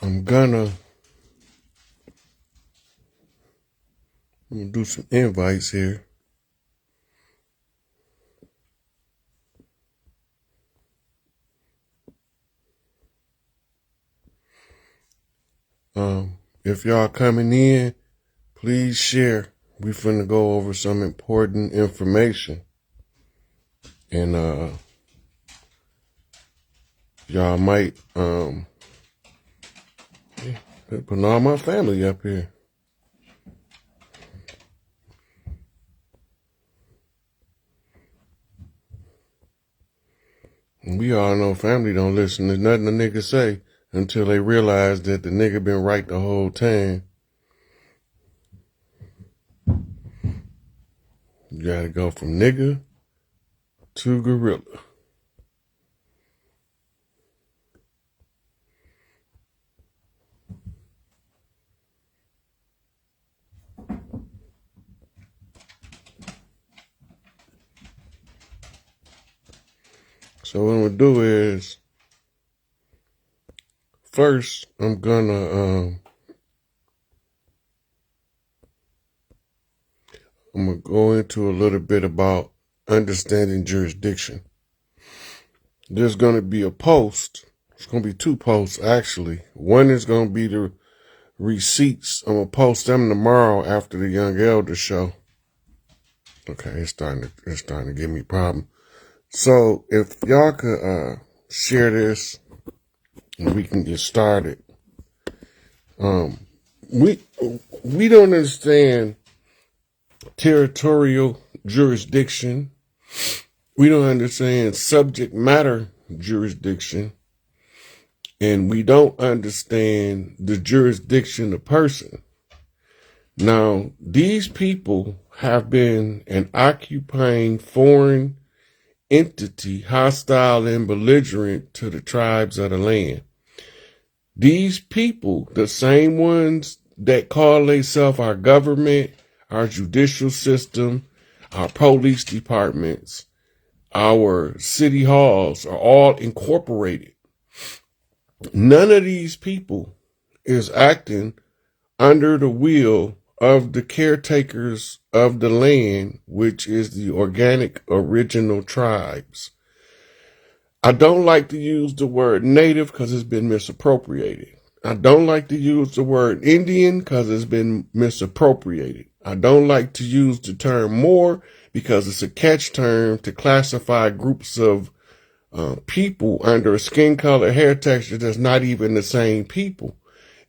I'm gonna do some invites here. If y'all coming in, please share. We finna go over some important information. And y'all might put all my family up here. And we all know family don't listen to nothing a nigga say until they realize that the nigga been right the whole time. You gotta go from nigga to gorilla. So what I'm gonna do is, first I'm gonna go into a little bit about understanding jurisdiction. There's gonna be a post. It's gonna be two posts actually. One is gonna be the receipts. I'm gonna post them tomorrow after the Young Elder show. Okay, it's starting to give me a problem. So if y'all could share this, and we can get started. We don't understand territorial jurisdiction. We don't understand subject matter jurisdiction. And we don't understand the jurisdiction of person. Now, these people have been an occupying foreign entity, hostile and belligerent to the tribes of the land. These people, the same ones that call themselves our government, our judicial system, our police departments, our city halls, are all incorporated. None of these people is acting under the will of the caretakers of the land, which is the organic original tribes. I don't like to use the word native because it's been misappropriated. I don't like to use the word Indian because it's been misappropriated. I don't like to use the term Moor because it's a catch term to classify groups of people under a skin color, hair texture that's not even the same people.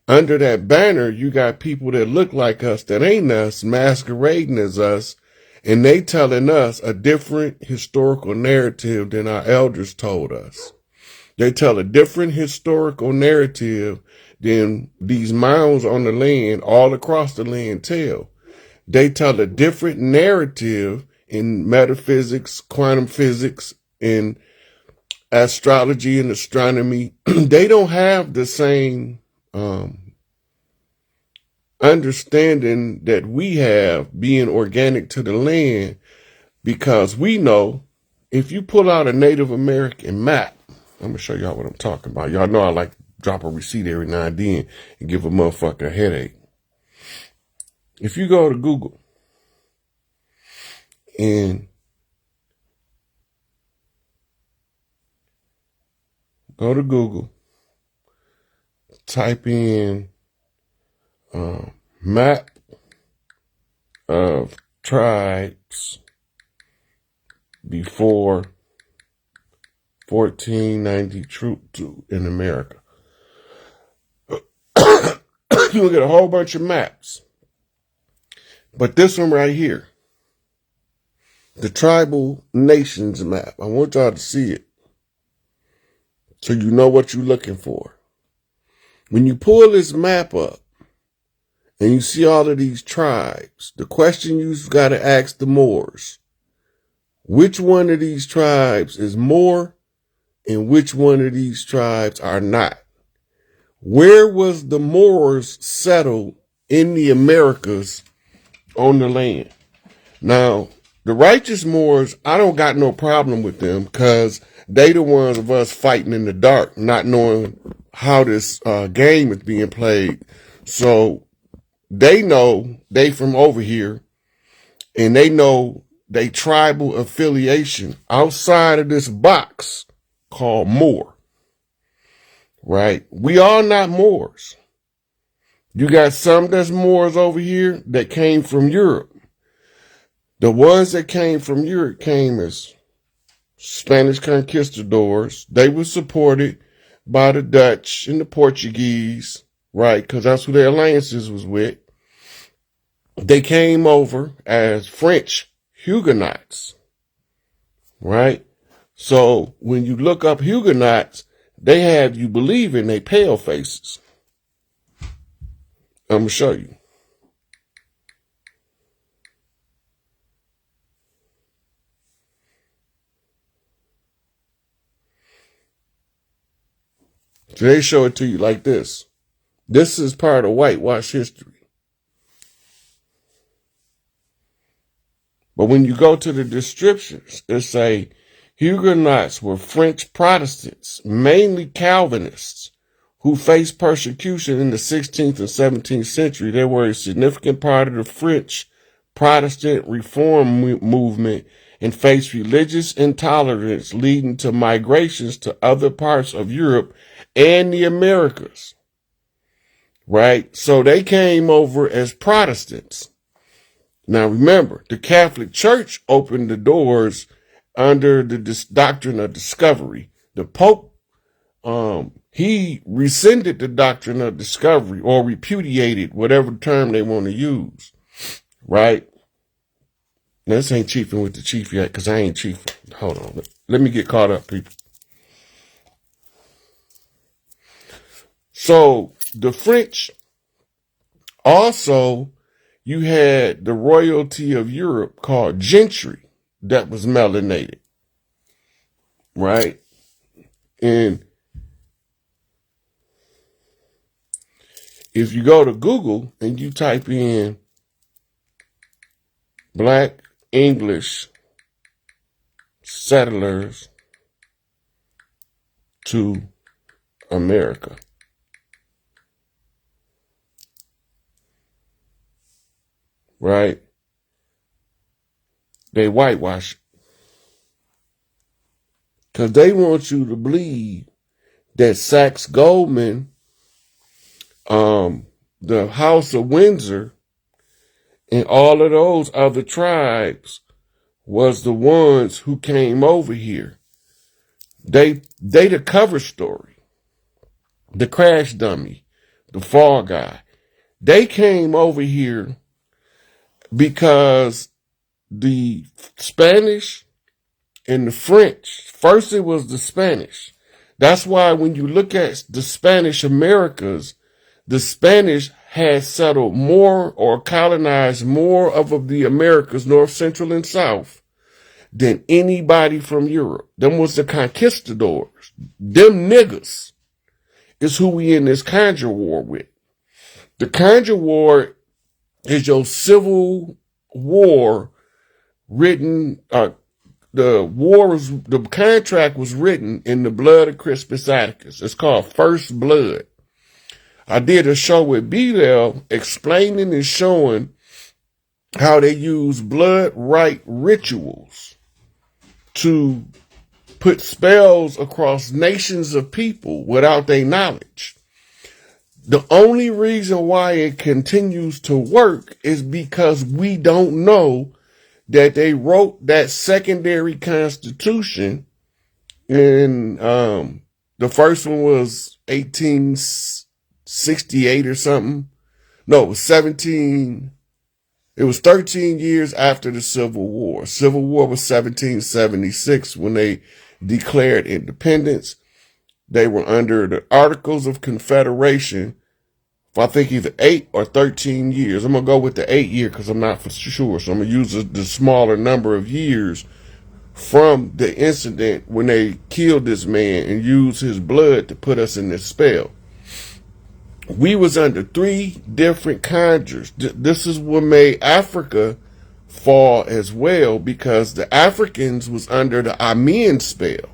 Under that banner, you got people that look like us that ain't us, masquerading as us, and they telling us a different historical narrative than our elders told us. They tell a different historical narrative than these mounds on the land, all across the land tell. They tell a different narrative in metaphysics, quantum physics, and astrology and astronomy. They don't have the same understanding that we have being organic to the land, because we know if you pull out a Native American map, I'm gonna show y'all what I'm talking about. Y'all know I like to drop a receipt every now and then and give a motherfucker a headache. If you go to Google and type in map of tribes before 1492 in America, you'll get a whole bunch of maps. But this one right here, the tribal nations map, I want y'all to see it so you know what you're looking for. When you pull this map up and you see all of these tribes, the question you've got to ask the Moors, which one of these tribes is Moor and which one of these tribes are not? Where was the Moors settled in the Americas on the land? Now, the righteous Moors, I don't got no problem with them because they the ones of us fighting in the dark, not knowing how this game is being played. So they know they from over here, and they know they tribal affiliation outside of this box called Moor, right? We are not Moors. You got some that's Moors over here that came from Europe. The ones that came from Europe came as Spanish conquistadors. They were supported by the Dutch and the Portuguese, right? Because that's who their alliances was with. They came over as French Huguenots, right? So when you look up Huguenots, they have you believing they pale faces. I'm going to show you. So they show it to you like this. This is part of whitewash history. But when you go to the descriptions, it say Huguenots were French Protestants, mainly Calvinists, who faced persecution in the 16th and 17th century. They were a significant part of the French Protestant reform movement and faced religious intolerance, leading to migrations to other parts of Europe and the Americas, right? So they came over as Protestants. Now remember, the Catholic Church opened the doors under the doctrine of discovery. The Pope, he rescinded the doctrine of discovery, or repudiated, whatever term they want to use, right? Now, this ain't chiefing with the chief yet, because I ain't chiefing. Hold on. Let me get caught up, people. So the French also, you had the royalty of Europe called gentry that was melanated, right? And if you go to Google and you type in Black English settlers to America, right? They whitewash it. Because they want you to believe that Saxe-Goldman, the House of Windsor, and all of those other tribes was the ones who came over here. They the cover story, the crash dummy, the fall guy. They came over here because the Spanish and the French, first it was the Spanish. That's why when you look at the Spanish Americas, the Spanish had settled more or colonized more of the Americas, North, Central, and South, than anybody from Europe. Them was the conquistadors. Them niggas is who we in this conjure war with. The conjure war is your civil war written, the contract was written in the blood of Crispus Attucks. It's called First Blood. I did a show with B-Lel explaining and showing how they use blood right rituals to put spells across nations of people without their knowledge. The only reason why it continues to work is because we don't know that they wrote that secondary constitution in, the first one was 1868 or something. No, it was 13 years after the Civil War. Civil War was 1776 when they declared independence. They were under the Articles of Confederation for I think either 8 or 13 years. I'm going to go with the 8 year because I'm not for sure. So I'm going to use the smaller number of years from the incident when they killed this man and used his blood to put us in this spell. We was under 3 different conjures. This is what made Africa fall as well, because the Africans was under the Amen spell.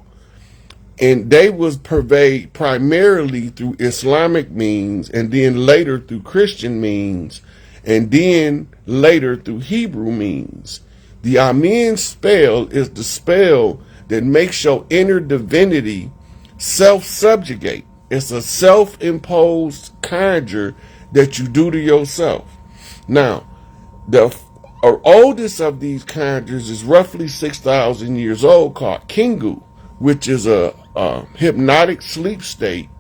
And they was purveyed primarily through Islamic means, and then later through Christian means, and then later through Hebrew means. The Amen spell is the spell that makes your inner divinity self-subjugate. It's a self-imposed conjure that you do to yourself. Now, the oldest of these conjures is roughly 6,000 years old, called Kingu, which is a hypnotic sleep state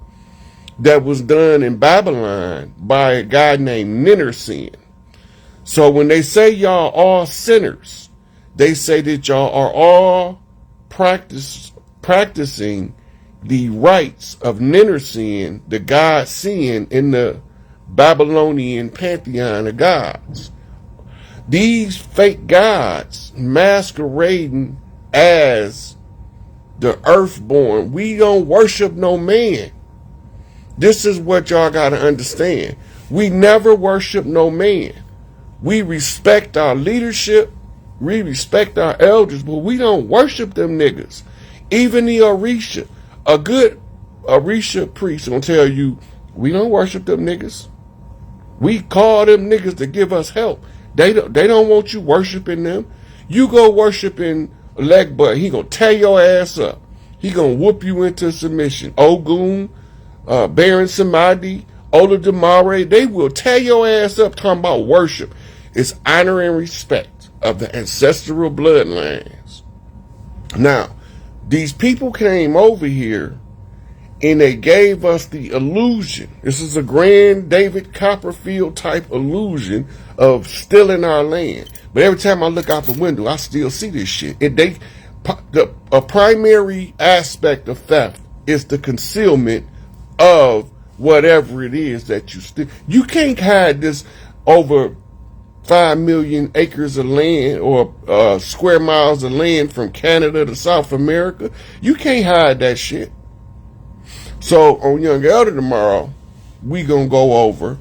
that was done in Babylon by a guy named Ninursin. So when they say y'all all sinners, they say that y'all are all practicing the rites of Ninursin, the god Sin in the Babylonian pantheon of gods. These fake gods masquerading as the earthborn. We don't worship no man. This is what y'all gotta understand. We never worship no man. We respect our leadership, we respect our elders, but we don't worship them niggas. Even the Orisha, a good Orisha priest gonna tell you, we don't worship them niggas. We call them niggas to give us help. They don't want you worshiping them. You go worshiping leg butt, he gonna tear your ass up. He gonna whoop you into submission. Ogun, Baron Samadi, Ola Damare, they will tear your ass up talking about worship. It's honor and respect of the ancestral bloodlines. Now, these people came over here and they gave us the illusion. This is a grand David Copperfield type illusion of stealing our land. But every time I look out the window, I still see this shit. A primary aspect of theft is the concealment of whatever it is that you steal. You can't hide this over 5 million acres of land or square miles of land from Canada to South America. You can't hide that shit. So on Young Elder tomorrow, we gonna go over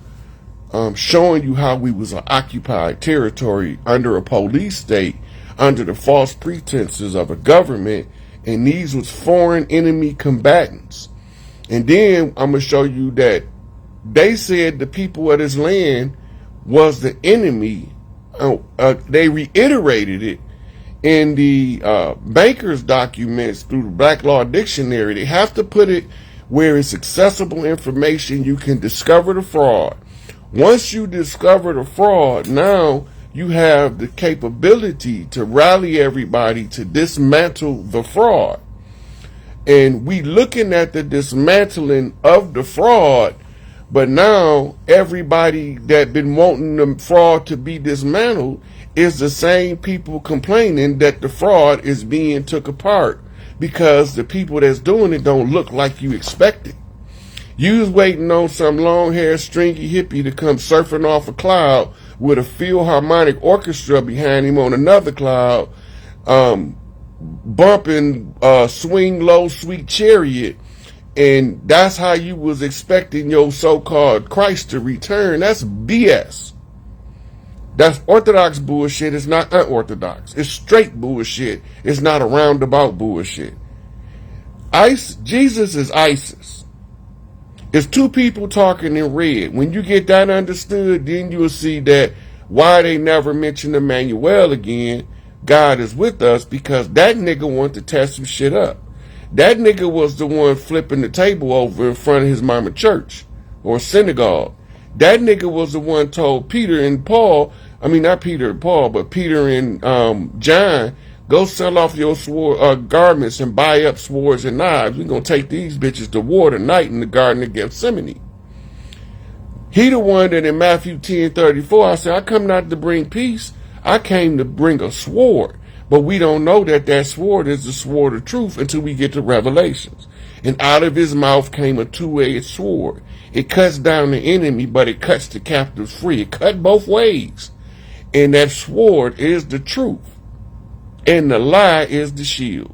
showing you how we was an occupied territory under a police state, under the false pretenses of a government, and these was foreign enemy combatants. And then I'm gonna show you that they said the people of this land was the enemy. They reiterated it in the banker's documents through the Black Law Dictionary. They have to put it where it's accessible information. You can discover the fraud. Once you discover the fraud, now you have the capability to rally everybody to dismantle the fraud. And we looking at the dismantling of the fraud, but now everybody that been wanting the fraud to be dismantled is the same people complaining that the fraud is being took apart because the people that's doing it don't look like you expected. You was waiting on some long-haired, stringy hippie to come surfing off a cloud with a Philharmonic orchestra behind him on another cloud, bumping Swing Low, Sweet Chariot, and that's how you was expecting your so-called Christ to return. That's BS. That's orthodox bullshit. It's not unorthodox. It's straight bullshit. It's not a roundabout bullshit. Jesus is ISIS. It's two people talking in red. When you get that understood, then you'll see that why they never mention Emmanuel again. God is with us, because that nigga wanted to test some shit up. That nigga was the one flipping the table over in front of his mama church or synagogue. That nigga was the one told Peter and Paul, I mean not Peter and Paul, but Peter and John, go sell off your garments and buy up swords and knives. We're going to take these bitches to war tonight in the Garden of Gethsemane. He the one that in Matthew 10:34, I said, I come not to bring peace. I came to bring a sword. But we don't know that that sword is the sword of truth until we get to Revelations. And out of his mouth came a two-edged sword. It cuts down the enemy, but it cuts the captives free. It cut both ways. And that sword is the truth. And the lie is the shield.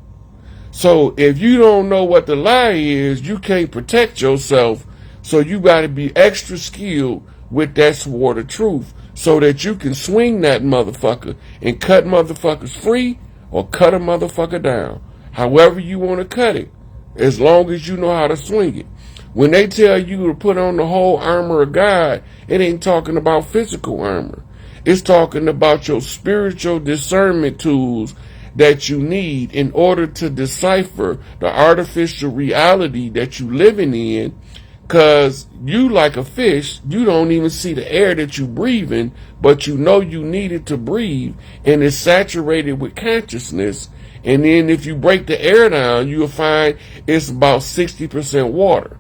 So if you don't know what the lie is, you can't protect yourself. So you got to be extra skilled with that sword of truth so that you can swing that motherfucker and cut motherfuckers free or cut a motherfucker down. However you want to cut it. as long as you know how to swing it. When they tell you to put on the whole armor of God, it ain't talking about physical armor. It's talking about your spiritual discernment tools that you need in order to decipher the artificial reality that you living in. Cause you, like a fish, you don't even see the air that you breathing, but you know you need it to breathe, and it's saturated with consciousness. And then if you break the air down, you'll find it's about 60% water.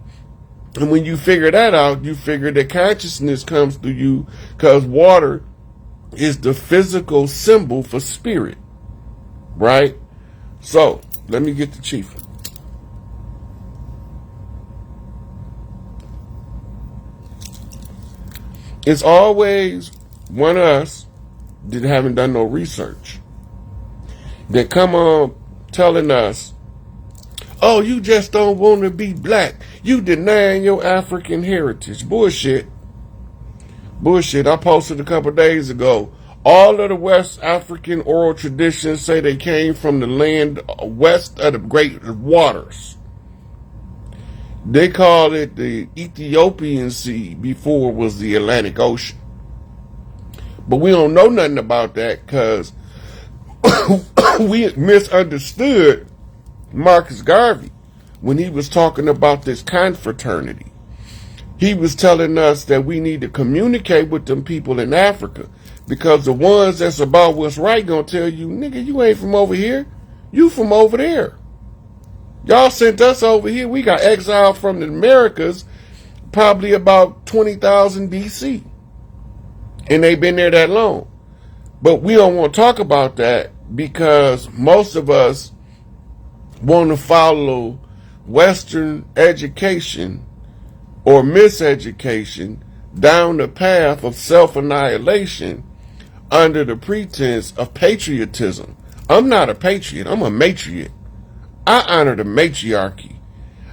And when you figure that out, you figure that consciousness comes through you, because water is the physical symbol for spirit, right? So let me get the chief. It's always one of us that haven't done no research that come on telling us, oh, you just don't want to be black. You denying your African heritage. Bullshit. Bullshit. I posted a couple days ago. All of the West African oral traditions say they came from the land west of the Great Waters. They called it the Ethiopian Sea before it was the Atlantic Ocean. But we don't know nothing about that because we misunderstood Marcus Garvey when he was talking about this confraternity. He was telling us that we need to communicate with them people in Africa, because the ones that's about what's right gonna tell you, nigga, you ain't from over here, you from over there. Y'all sent us over here. We got exiled from the Americas probably about 20,000 BC. And they've been there that long. But we don't want to talk about that because most of us want to follow Western education or miseducation down the path of self-annihilation under the pretense of patriotism. I'm not a patriot. I'm a matriot. I honor the matriarchy.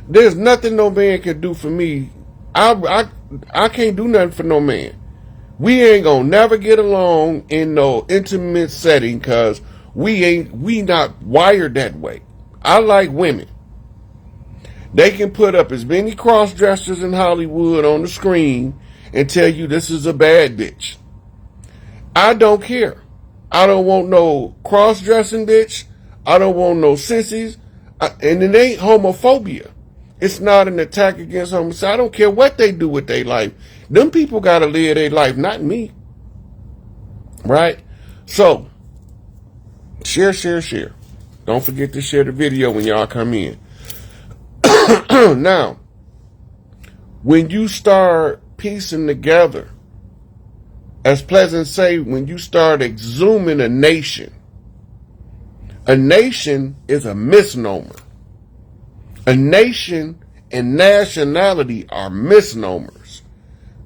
There's nothing no man can do for me. I can't do nothing for no man. We ain't gonna never get along in no intimate setting because we not wired that way. I like women. They can put up as many cross-dressers in Hollywood on the screen and tell you this is a bad bitch. I don't care. I don't want no cross-dressing bitch. I don't want no sissies. And it ain't homophobia. It's not an attack against homosexuality. I don't care what they do with their life. Them people got to live their life, not me. Right? So, share. Don't forget to share the video when y'all come in. Now, when you start piecing together, as Pleasant say, when you start exhuming a nation is a misnomer. A nation and nationality are misnomers.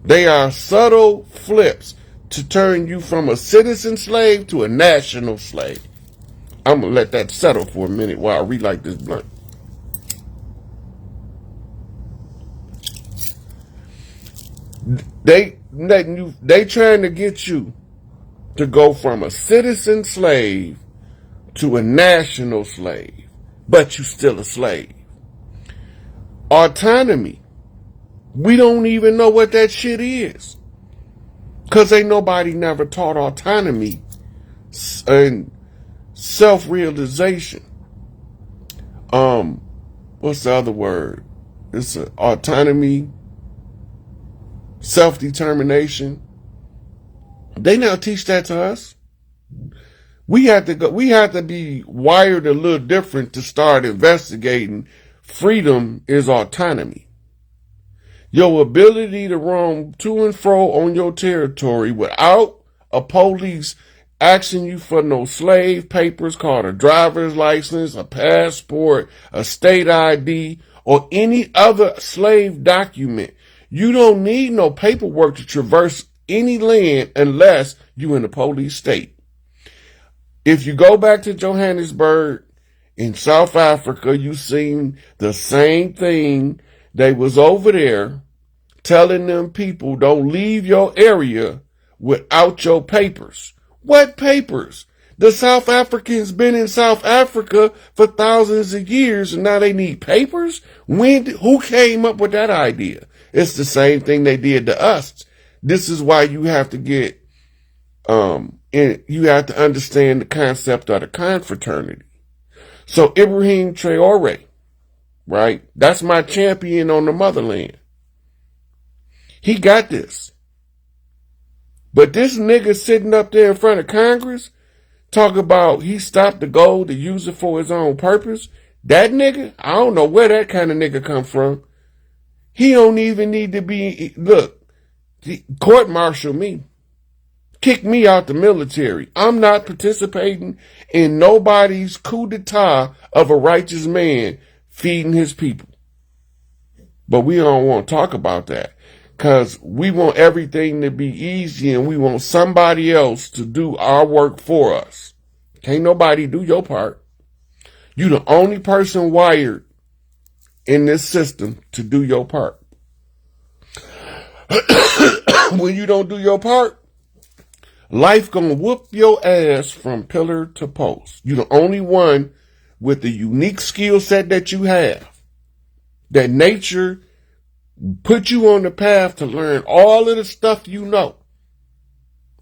They are subtle flips to turn you from a citizen slave to a national slave. I'm going to let that settle for a minute while I relight this blunt. They trying to get you to go from a citizen slave to a national slave, but you still a slave. Autonomy. We don't even know what that shit is. Because ain't nobody never taught autonomy and self-realization. What's the other word? It's autonomy, self-determination. They now teach that to us. We have to be wired a little different to start investigating. Freedom is autonomy. Your ability to roam to and fro on your territory without a police asking you for no slave papers called a driver's license, a passport, a state ID, or any other slave document. You don't need no paperwork to traverse any land unless you're in a police state. If you go back to Johannesburg in South Africa, you seen the same thing. They was over there telling them people don't leave your area without your papers. What papers? The South Africans been in South Africa for thousands of years, and now they need papers? Who came up with that idea? It's the same thing they did to us. This is why you have to get, you have to understand the concept of the confraternity. So Ibrahim Traore, right? That's my champion on the motherland. He got this. But this nigga sitting up there in front of Congress, talk about he stopped the gold to use it for his own purpose. That nigga, I don't know where that kind of nigga come from. He don't even need to be, look, court-martial me. Kick me out the military. I'm not participating in nobody's coup d'etat of a righteous man feeding his people. But we don't want to talk about that. Because we want everything to be easy and we want somebody else to do our work for us. Can't nobody do your part. You the only person wired in this system to do your part. When you don't do your part, life gonna whoop your ass from pillar to post. You the only one with the unique skill set that you have. That nature put you on the path to learn all of the stuff you know.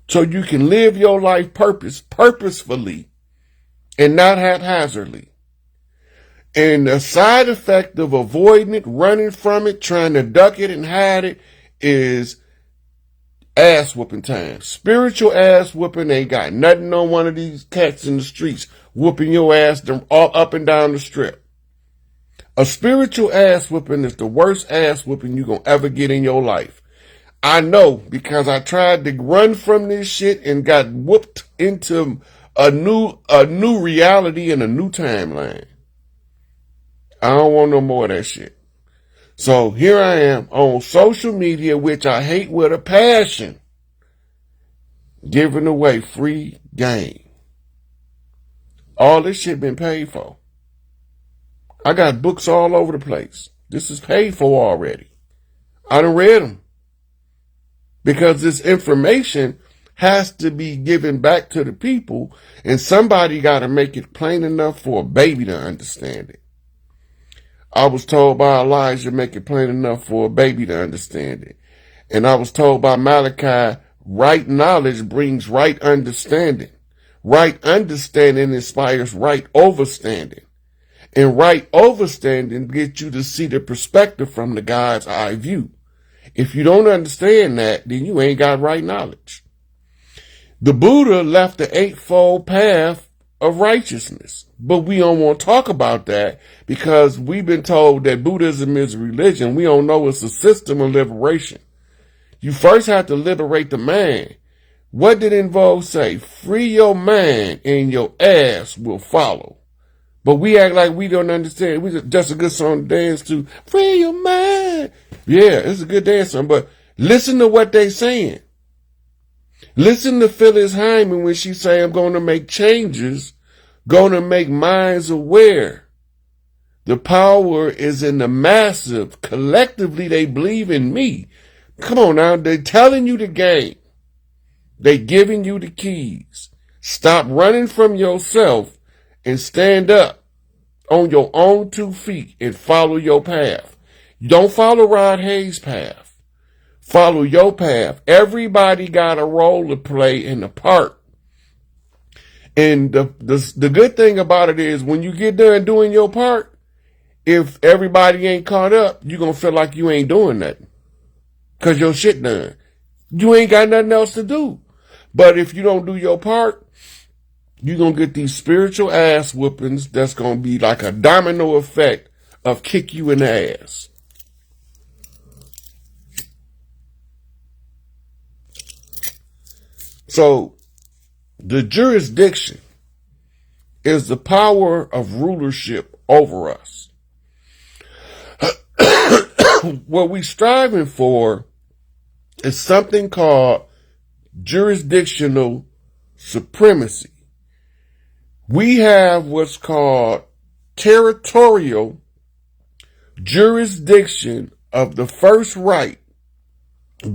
So you can live your life purposefully and not haphazardly. And the side effect of avoiding it, running from it, trying to duck it and hide it is ass whooping time. Spiritual ass whooping ain't got nothing on one of these cats in the streets whooping your ass all up and down the strip. A spiritual ass whooping is the worst ass whooping you're going to ever get in your life. I know because I tried to run from this shit and got whooped into a new reality and a new timeline. I don't want no more of that shit. So here I am on social media, which I hate with a passion, giving away free game. All this shit been paid for. I got books all over the place. This is paid for already. I done read them. Because this information has to be given back to the people, and somebody got to make it plain enough for a baby to understand it. I was told by Elijah, make it plain enough for a baby to understand it. And I was told by Malachi, right knowledge brings right understanding. Right understanding inspires right overstanding. And right overstanding gets you to see the perspective from the God's eye view. If you don't understand that, then you ain't got right knowledge. The Buddha left the eightfold path of righteousness. But we don't want to talk about that because we've been told that Buddhism is a religion. We don't know it's a system of liberation. You first have to liberate the mind. What did In Vogue say? Free your mind and your ass will follow. But we act like we don't understand. We just a good song to dance to. Free your mind. Yeah, it's a good dance song, but listen to what they saying. Listen to Phyllis Hyman when she say, I'm going to make changes, going to make minds aware. The power is in the massive. Collectively, they believe in me. Come on now, they telling you the game. They giving you the keys. Stop running from yourself and stand up on your own 2 feet and follow your path. Don't follow Rod Hayes' path. Follow your path. Everybody got a role to play in the part. And the good thing about it is when you get done doing your part, if everybody ain't caught up, you're going to feel like you ain't doing nothing. Because your shit done. You ain't got nothing else to do. But if you don't do your part, you're going to get these spiritual ass whoopings that's going to be like a domino effect of kick you in the ass. So, the jurisdiction is the power of rulership over us. What we're striving for is something called jurisdictional supremacy. We have what's called territorial jurisdiction of the first right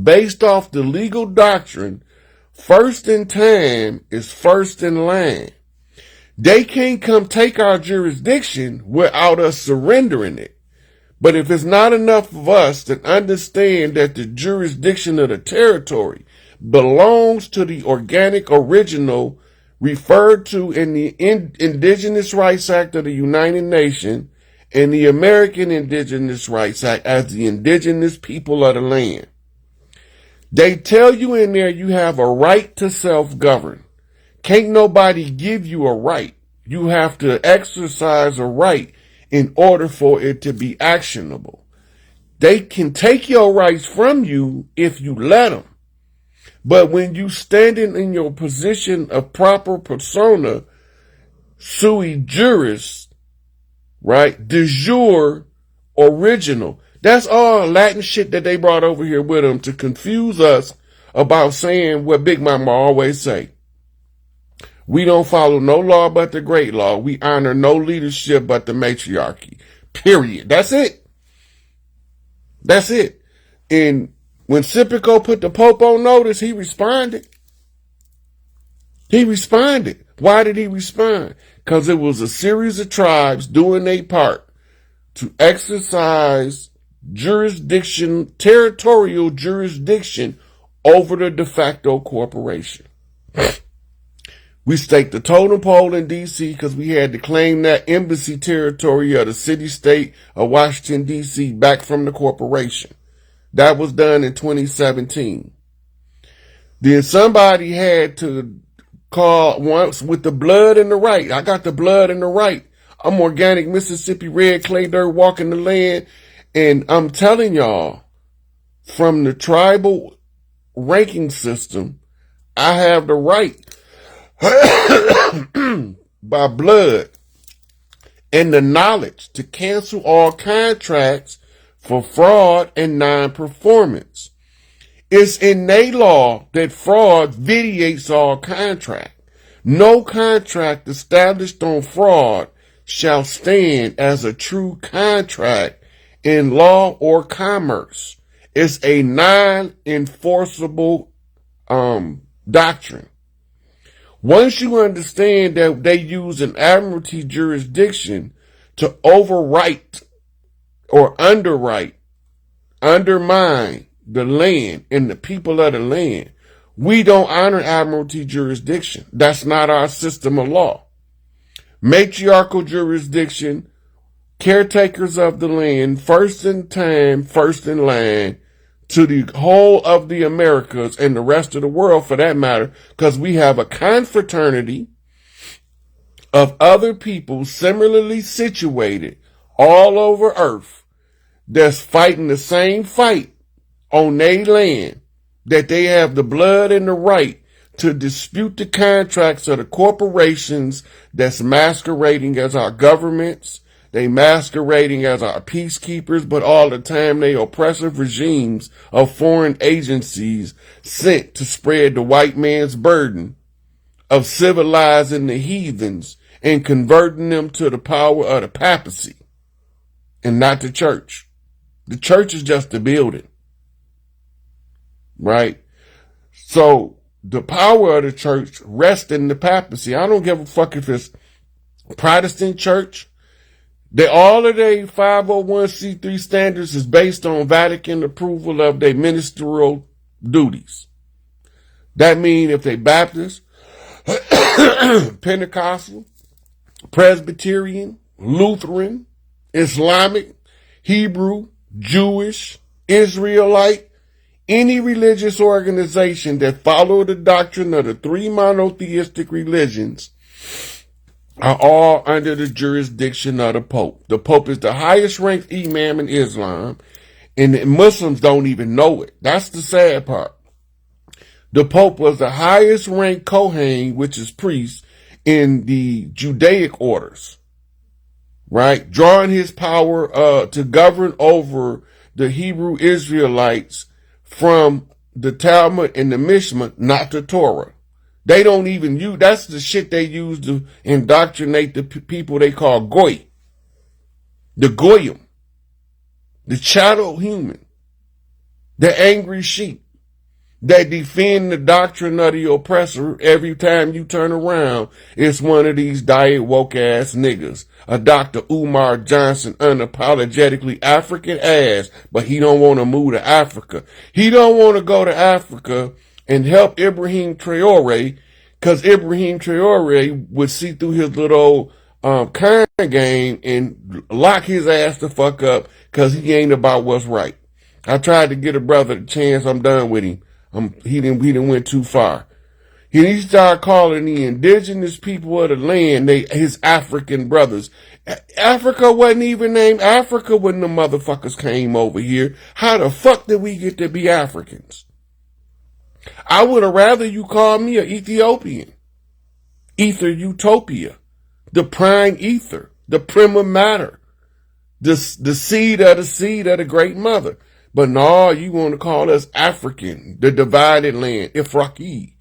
based off the legal doctrine First in time is first in line. They can't come take our jurisdiction without us surrendering it. But if it's not enough of us to understand that the jurisdiction of the territory belongs to the organic original referred to in the Indigenous Rights Act of the United Nations and the American Indigenous Rights Act as the indigenous people of the land. They tell you in there you have a right to self-govern. Can't nobody give you a right. You have to exercise a right in order for it to be actionable. They can take your rights from you if you let them. But when you standing in your position of proper persona, sui juris, right, de jure, original, that's all Latin shit that they brought over here with them to confuse us about saying what Big Mama always say. We don't follow no law but the great law. We honor no leadership but the matriarchy. Period. That's it. That's it. And when SikApe put the Pope on notice, he responded. He responded. Why did he respond? Because it was a series of tribes doing their part to exercise jurisdiction, territorial jurisdiction over the de facto corporation. We staked the totem pole in D.C. because we had to claim that embassy territory of the city-state of Washington, D.C. back from the corporation. That was done in 2017. Then somebody had to call once with the blood and the right. I got the blood and the right. I'm organic Mississippi red clay dirt walking the land. And I'm telling y'all, from the tribal ranking system, I have the right by blood and the knowledge to cancel all contracts for fraud and non-performance. It's in their law that fraud vitiates all contract. No contract established on fraud shall stand as a true contract in law or commerce. It's a non-enforceable doctrine. Once you understand that they use an admiralty jurisdiction to overwrite or undermine the land and the people of the land, we don't honor admiralty jurisdiction. That's not our system of law. Matriarchal jurisdiction, caretakers of the land, first in time, first in line, to the whole of the Americas and the rest of the world for that matter, because we have a confraternity of other people similarly situated all over earth that's fighting the same fight on their land, that they have the blood and the right to dispute the contracts of the corporations that's masquerading as our governments. They masquerading as our peacekeepers, but all the time they oppressive regimes of foreign agencies sent to spread the white man's burden of civilizing the heathens and converting them to the power of the papacy and not the church. The church is just a building, right? So the power of the church rests in the papacy. I don't give a fuck if it's Protestant church. All of their 501c3 standards is based on Vatican approval of their ministerial duties. That means if they Baptist, Pentecostal, Presbyterian, Lutheran, Islamic, Hebrew, Jewish, Israelite, any religious organization that follow the doctrine of the three monotheistic religions are all under the jurisdiction of the Pope. The Pope is the highest ranked imam in Islam, and the Muslims don't even know it. That's the sad part. The Pope was the highest ranked Kohen, which is priest, in the Judaic orders, right? Drawing his power to govern over the Hebrew Israelites from the Talmud and the Mishnah, not the Torah. They don't even use, that's the shit they use to indoctrinate the people they call Goy. The Goyim. The chattel human. The angry sheep. that defend the doctrine of the oppressor. Every time you turn around, it's one of these diet woke ass niggas. A Dr. Umar Johnson, unapologetically African ass, but he don't want to move to Africa. He don't want to go to Africa and help Ibrahim Traore, because Ibrahim Traore would see through his little con game and lock his ass the fuck up because he ain't about what's right. I tried to get a brother a chance. I'm done with him. He didn't went too far. He started calling the indigenous people of the land his African brothers. Africa wasn't even named Africa when the motherfuckers came over here. How the fuck did we get to be Africans? I would have rather you call me an Ethiopian. Ether Utopia. The prime ether. The prima mater. The seed of the great mother. But no, you want to call us African, the divided land, Ifraki,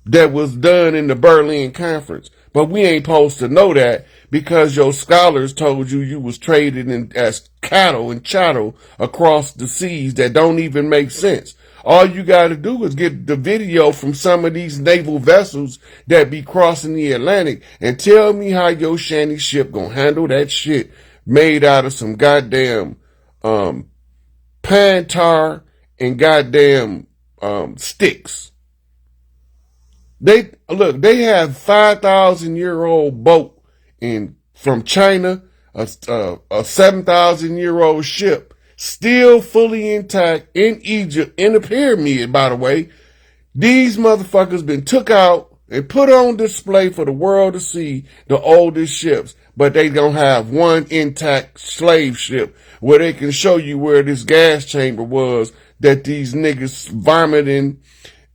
that was done in the Berlin Conference. But we ain't supposed to know that because your scholars told you was traded as cattle and chattel across the seas that don't even make sense. All you got to do is get the video from some of these naval vessels that be crossing the Atlantic and tell me how your shanty ship gonna handle that shit made out of some goddamn pine tar and goddamn sticks. They have 5,000-year-old boat from China, a 7,000-year-old ship, still fully intact in Egypt, in the pyramid, by the way. These motherfuckers been took out and put on display for the world to see, the oldest ships. But they gonna have one intact slave ship where they can show you where this gas chamber was that these niggas vomiting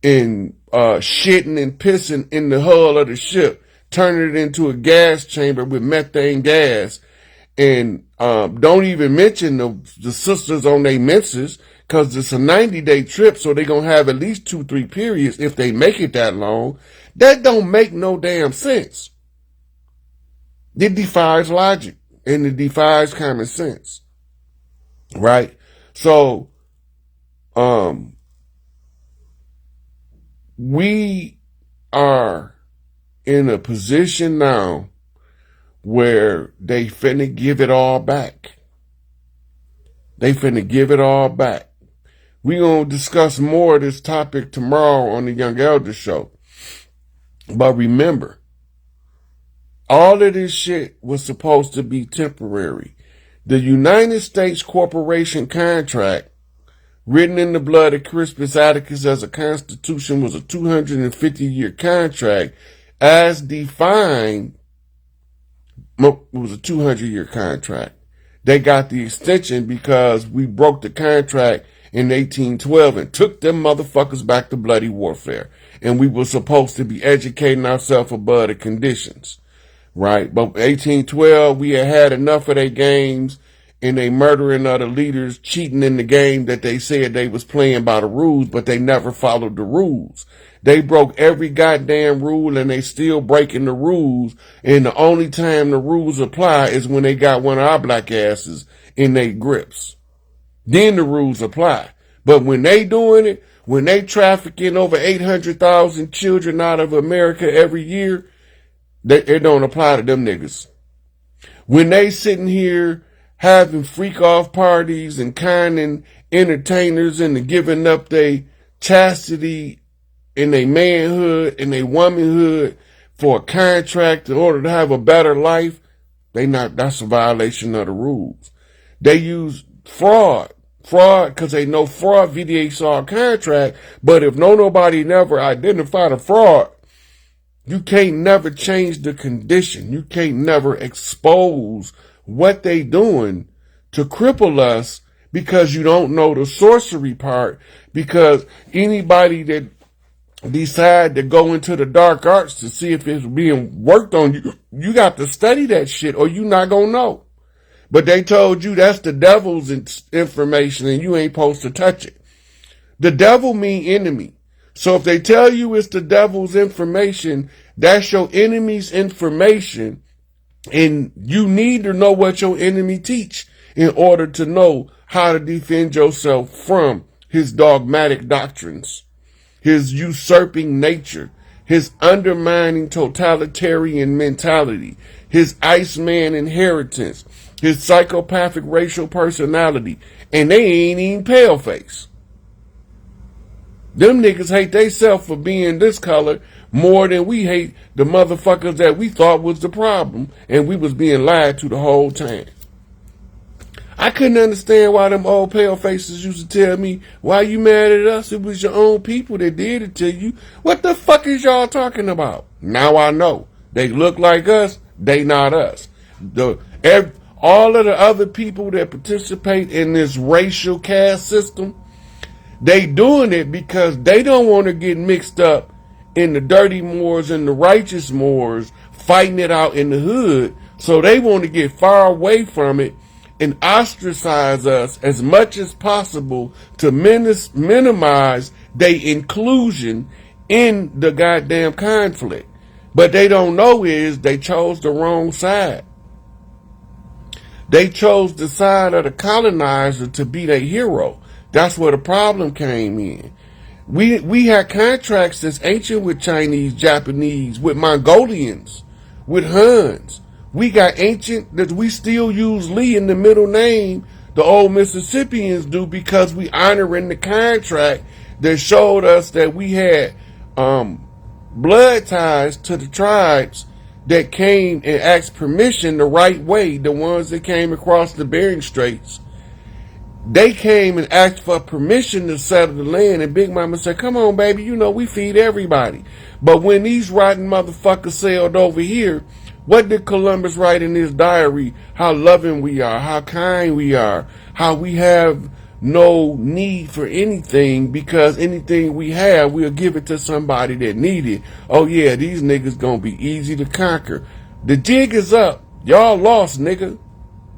and shitting and pissing in the hull of the ship, turning it into a gas chamber with methane gas. And don't even mention the sisters on their menses, because it's a 90-day trip, so they're going to have at least 2-3 periods if they make it that long. That don't make no damn sense. It defies logic, and it defies common sense. Right? So, we are in a position now where they finna give it all back. They finna give it all back. We're going to discuss more of this topic tomorrow on the Young Elder Show. But remember, all of this shit was supposed to be temporary. The United States Corporation contract, written in the blood of Crispus Attucks as a constitution, was a 250-year contract. As defined, it was a 200-year contract. They got the extension because we broke the contract in 1812 and took them motherfuckers back to bloody warfare. And we were supposed to be educating ourselves above the conditions, right? But 1812, we had enough of their games and they murdering other leaders, cheating in the game that they said they was playing by the rules, but they never followed the rules. They broke every goddamn rule and they still breaking the rules. And the only time the rules apply is when they got one of our black asses in their grips. Then the rules apply. But when they doing it, when they trafficking over 800,000 children out of America every year, it don't apply to them niggas. When they sitting here having freak off parties and conning entertainers and giving up their chastity and their manhood and their womanhood for a contract in order to have a better life, that's a violation of the rules. They use fraud because they know fraud vitiates our contract. But if nobody never identified a fraud, you can't never change the condition. You can't never expose what they doing to cripple us because you don't know the sorcery part. Because anybody that decide to go into the dark arts to see if it's being worked on you, you got to study that shit or you not gonna know. But they told you that's the devil's information and you ain't supposed to touch it. The devil mean enemy. So if they tell you it's the devil's information, that's your enemy's information. And you need to know what your enemy teach in order to know how to defend yourself from his dogmatic doctrines. his usurping nature, his undermining totalitarian mentality, his Iceman inheritance, his psychopathic racial personality, and they ain't even paleface. Them niggas hate theyself for being this color more than we hate the motherfuckers that we thought was the problem and we was being lied to the whole time. I couldn't understand why them old pale faces used to tell me, why you mad at us? It was your own people that did it to you. What the fuck is y'all talking about? Now I know. They look like us, they not us. All of the other people that participate in this racial caste system, they doing it because they don't want to get mixed up in the dirty Moors and the righteous Moors fighting it out in the hood. So they want to get far away from it and ostracize us as much as possible to minimize their inclusion in the goddamn conflict. But they don't know is they chose the wrong side. They chose the side of the colonizer to be their hero. That's where the problem came in. We had contracts that's ancient with Chinese, Japanese, with Mongolians, with Huns. We got ancient that we still use Lee in the middle name, the old Mississippians do, because we honoring the contract that showed us that we had blood ties to the tribes that came and asked permission the right way, the ones that came across the Bering Straits. They came and asked for permission to settle the land, and Big Mama said, come on, baby, you know we feed everybody. But when these rotten motherfuckers sailed over here, what did Columbus write in his diary? How loving we are, how kind we are, how we have no need for anything, because anything we have, we'll give it to somebody that need it. Oh yeah, these niggas gonna be easy to conquer. The jig is up. Y'all lost, nigga.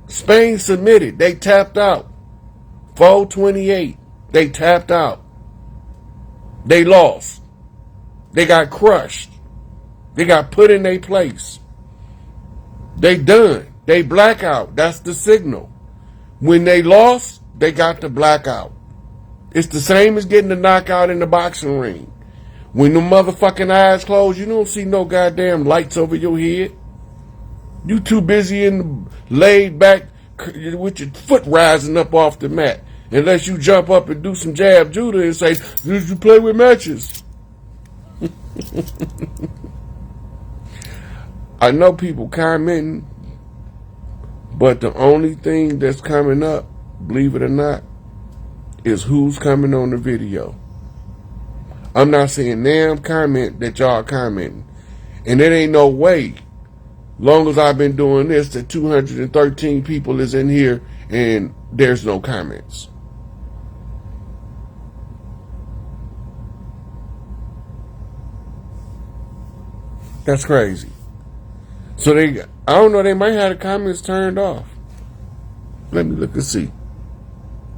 Spain submitted. They tapped out. 428. They tapped out. They lost. They got crushed. They got put in their place. They done. They blackout. That's the signal. When they lost, they got the blackout. It's the same as getting the knockout in the boxing ring. When the motherfucking eyes close, you don't see no goddamn lights over your head. You too busy and laid back with your foot rising up off the mat. Unless you jump up and do some jab judo and say, did you play with matches? I know people commenting, but the only thing that's coming up, believe it or not, is who's coming on the video. I'm not seeing damn comment that y'all commenting. And it ain't no way, long as I've been doing this, that 213 people is in here and there's no comments. That's crazy. So I don't know, they might have the comments turned off. Let me look and see.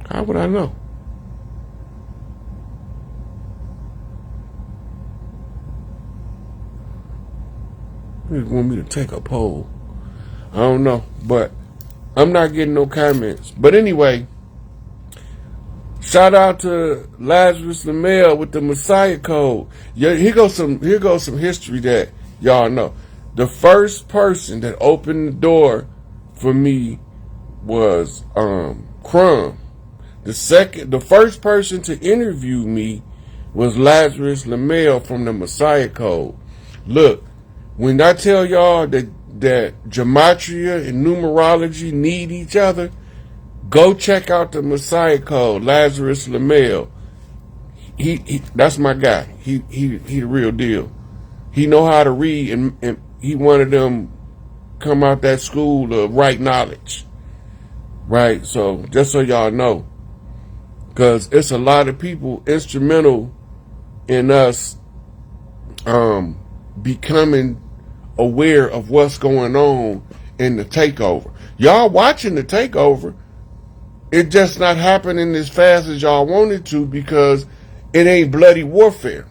How would I know? They want me to take a poll. I don't know, but I'm not getting no comments. But anyway, shout out to Lazarus Lamel with the Messiah Code. Yeah, here goes some history that y'all know. The first person that opened the door for me was Crumb. The first person to interview me was Lazarus Lamel from the Messiah Code. Look, when I tell y'all that gematria and numerology need each other, go check out the Messiah Code, Lazarus Lamel. He that's my guy. He the real deal. He know how to read, and he one of them come out that school of right knowledge. Right? So just so y'all know, because it's a lot of people instrumental in us becoming aware of what's going on in the takeover. Y'all watching the takeover, it just not happening as fast as y'all want it to, because it ain't bloody warfare.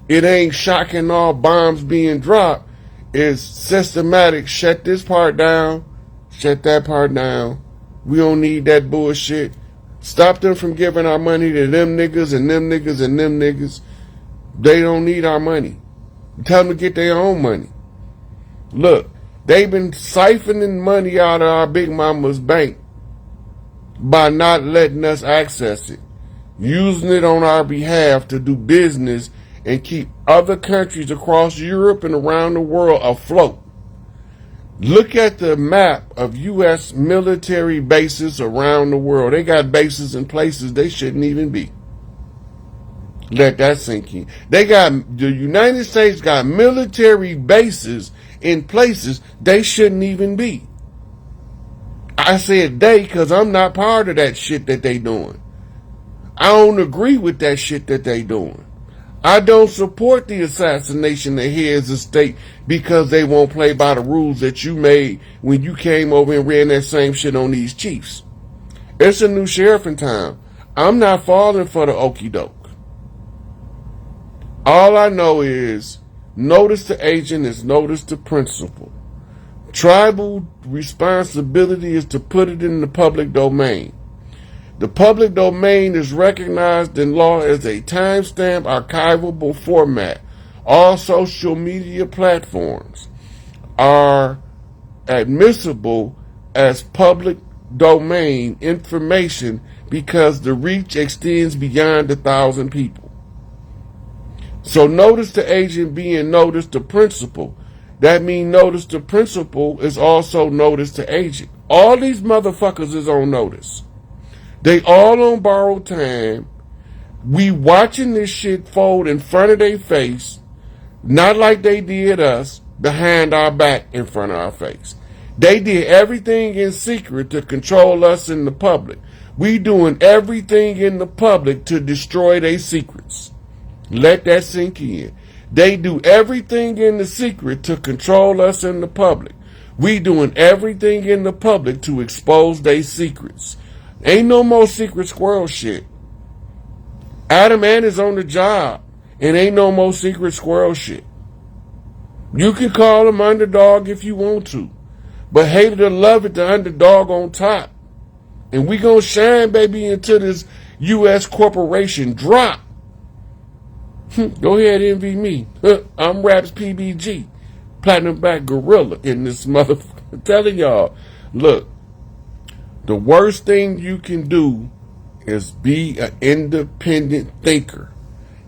It ain't shocking all bombs being dropped. It's systematic. Shut this part down. Shut that part down. We don't need that bullshit. Stop them from giving our money to them niggas and them niggas and them niggas. They don't need our money. Tell them to get their own money. Look, they've been siphoning money out of our big mama's bank by not letting us access it, using it on our behalf to do business and keep other countries across Europe and around the world afloat. Look at the map of U.S. military bases around the world. They got bases in places they shouldn't even be. Let that sink in. The United States got military bases in places they shouldn't even be. I said they because I'm not part of that shit that they doing. I don't agree with that shit that they doing. I don't support the assassination of heads of state because they won't play by the rules that you made when you came over and ran that same shit on these chiefs. It's a new sheriff in town. I'm not falling for the okie doke. All I know is notice the agent is notice the principal. Tribal responsibility is to put it in the public domain. The public domain is recognized in law as a timestamp archivable format. All social media platforms are admissible as public domain information because the reach extends beyond 1,000 people. So notice the agent being notice the principal. That means notice the principal is also notice the agent. All these motherfuckers is on notice. They all on borrowed time. We watching this shit fold in front of their face, not like they did us, behind our back in front of our face. They did everything in secret to control us in the public. We doing everything in the public to destroy their secrets. Let that sink in. They do everything in the secret to control us in the public. We doing everything in the public to expose their secrets. Ain't no more secret squirrel shit. Adam Ant is on the job, and ain't no more secret squirrel shit. You can call him underdog if you want to, but hate it or love it, the underdog on top. And we gonna shine, baby, until this U.S. corporation drop. Go ahead, envy me. I'm Raps PBG, Platinum Back Gorilla in this motherfucker. I'm telling y'all, look. The worst thing you can do is be an independent thinker.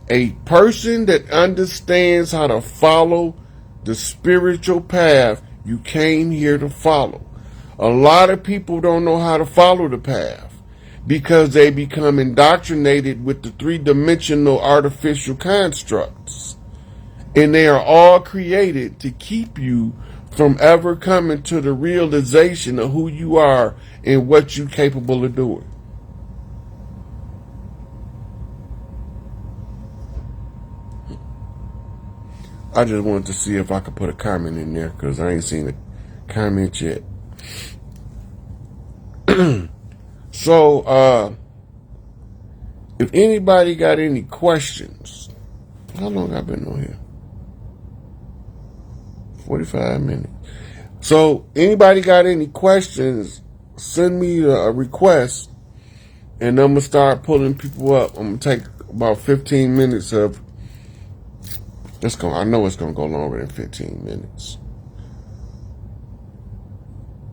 A person that understands how to follow the spiritual path you came here to follow. A lot of people don't know how to follow the path because they become indoctrinated with the three-dimensional artificial constructs. And they are all created to keep you from ever coming to the realization of who you are and what you're capable of doing. I just wanted to see if I could put a comment in there because I ain't seen a comment yet. So, if anybody got any questions, how long I've been on here? 45 minutes. So, anybody got any questions, send me a request, and I'm going to start pulling people up. I'm going to take about 15 minutes of, I know it's going to go longer than 15 minutes.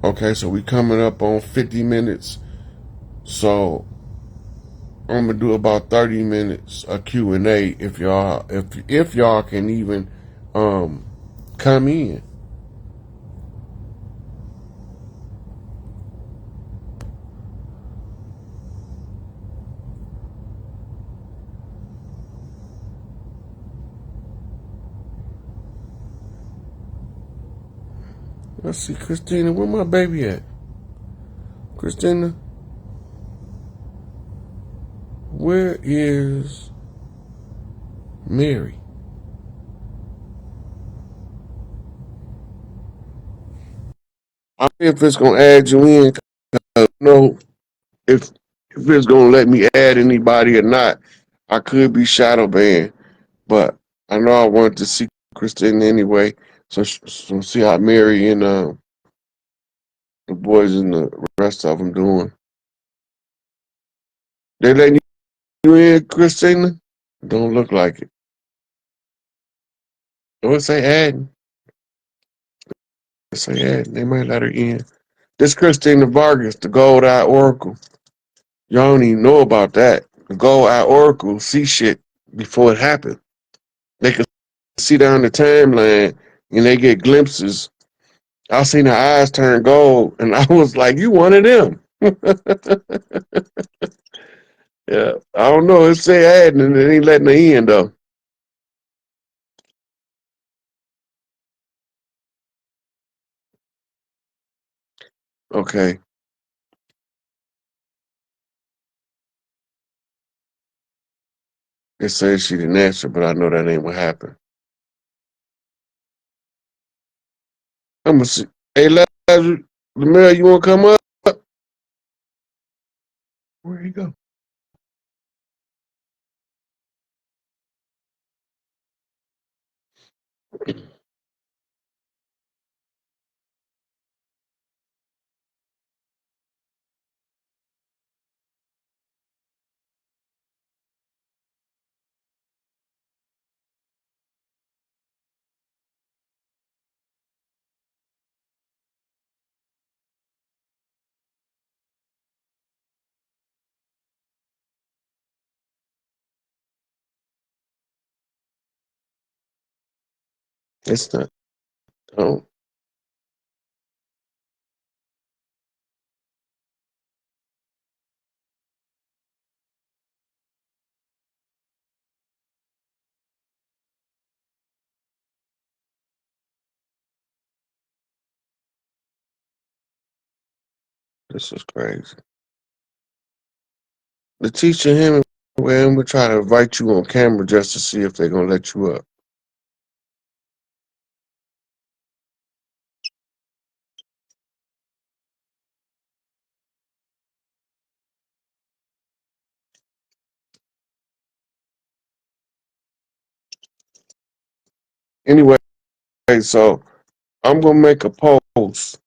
Okay, so we coming up on 50 minutes. So, I'm going to do about 30 minutes of Q&A if y'all can even come in. Let's see, Christina, where my baby at? Christina, where is Mary? I don't know if it's gonna add you in. I don't know if it's gonna let me add anybody or not. I could be shadow banned, but I know I wanted to see Christina anyway. So see how Mary and the boys and the rest of them doing. They letting you in, Christina? Don't look like it. Oh, it say adding. It say adding. They might let her in. This Christina Vargas, the Gold Eye Oracle. Y'all don't even know about that. The Gold Eye Oracle see shit before it happened. They can see down the timeline and they get glimpses. I seen her eyes turn gold, and I was like, "You one of them." Yeah, I don't know. It say adding, and it ain't letting her in though. Okay, it says she didn't answer, but I know that ain't what happened. I'm gonna see. Hey, Lazarus, Lemire, you wanna come up? Where you go? It's not. Oh, this is crazy. Letitia Hemingway, I'm gonna try to invite you on camera just to see if they're gonna let you up. Anyway, so I'm gonna make a post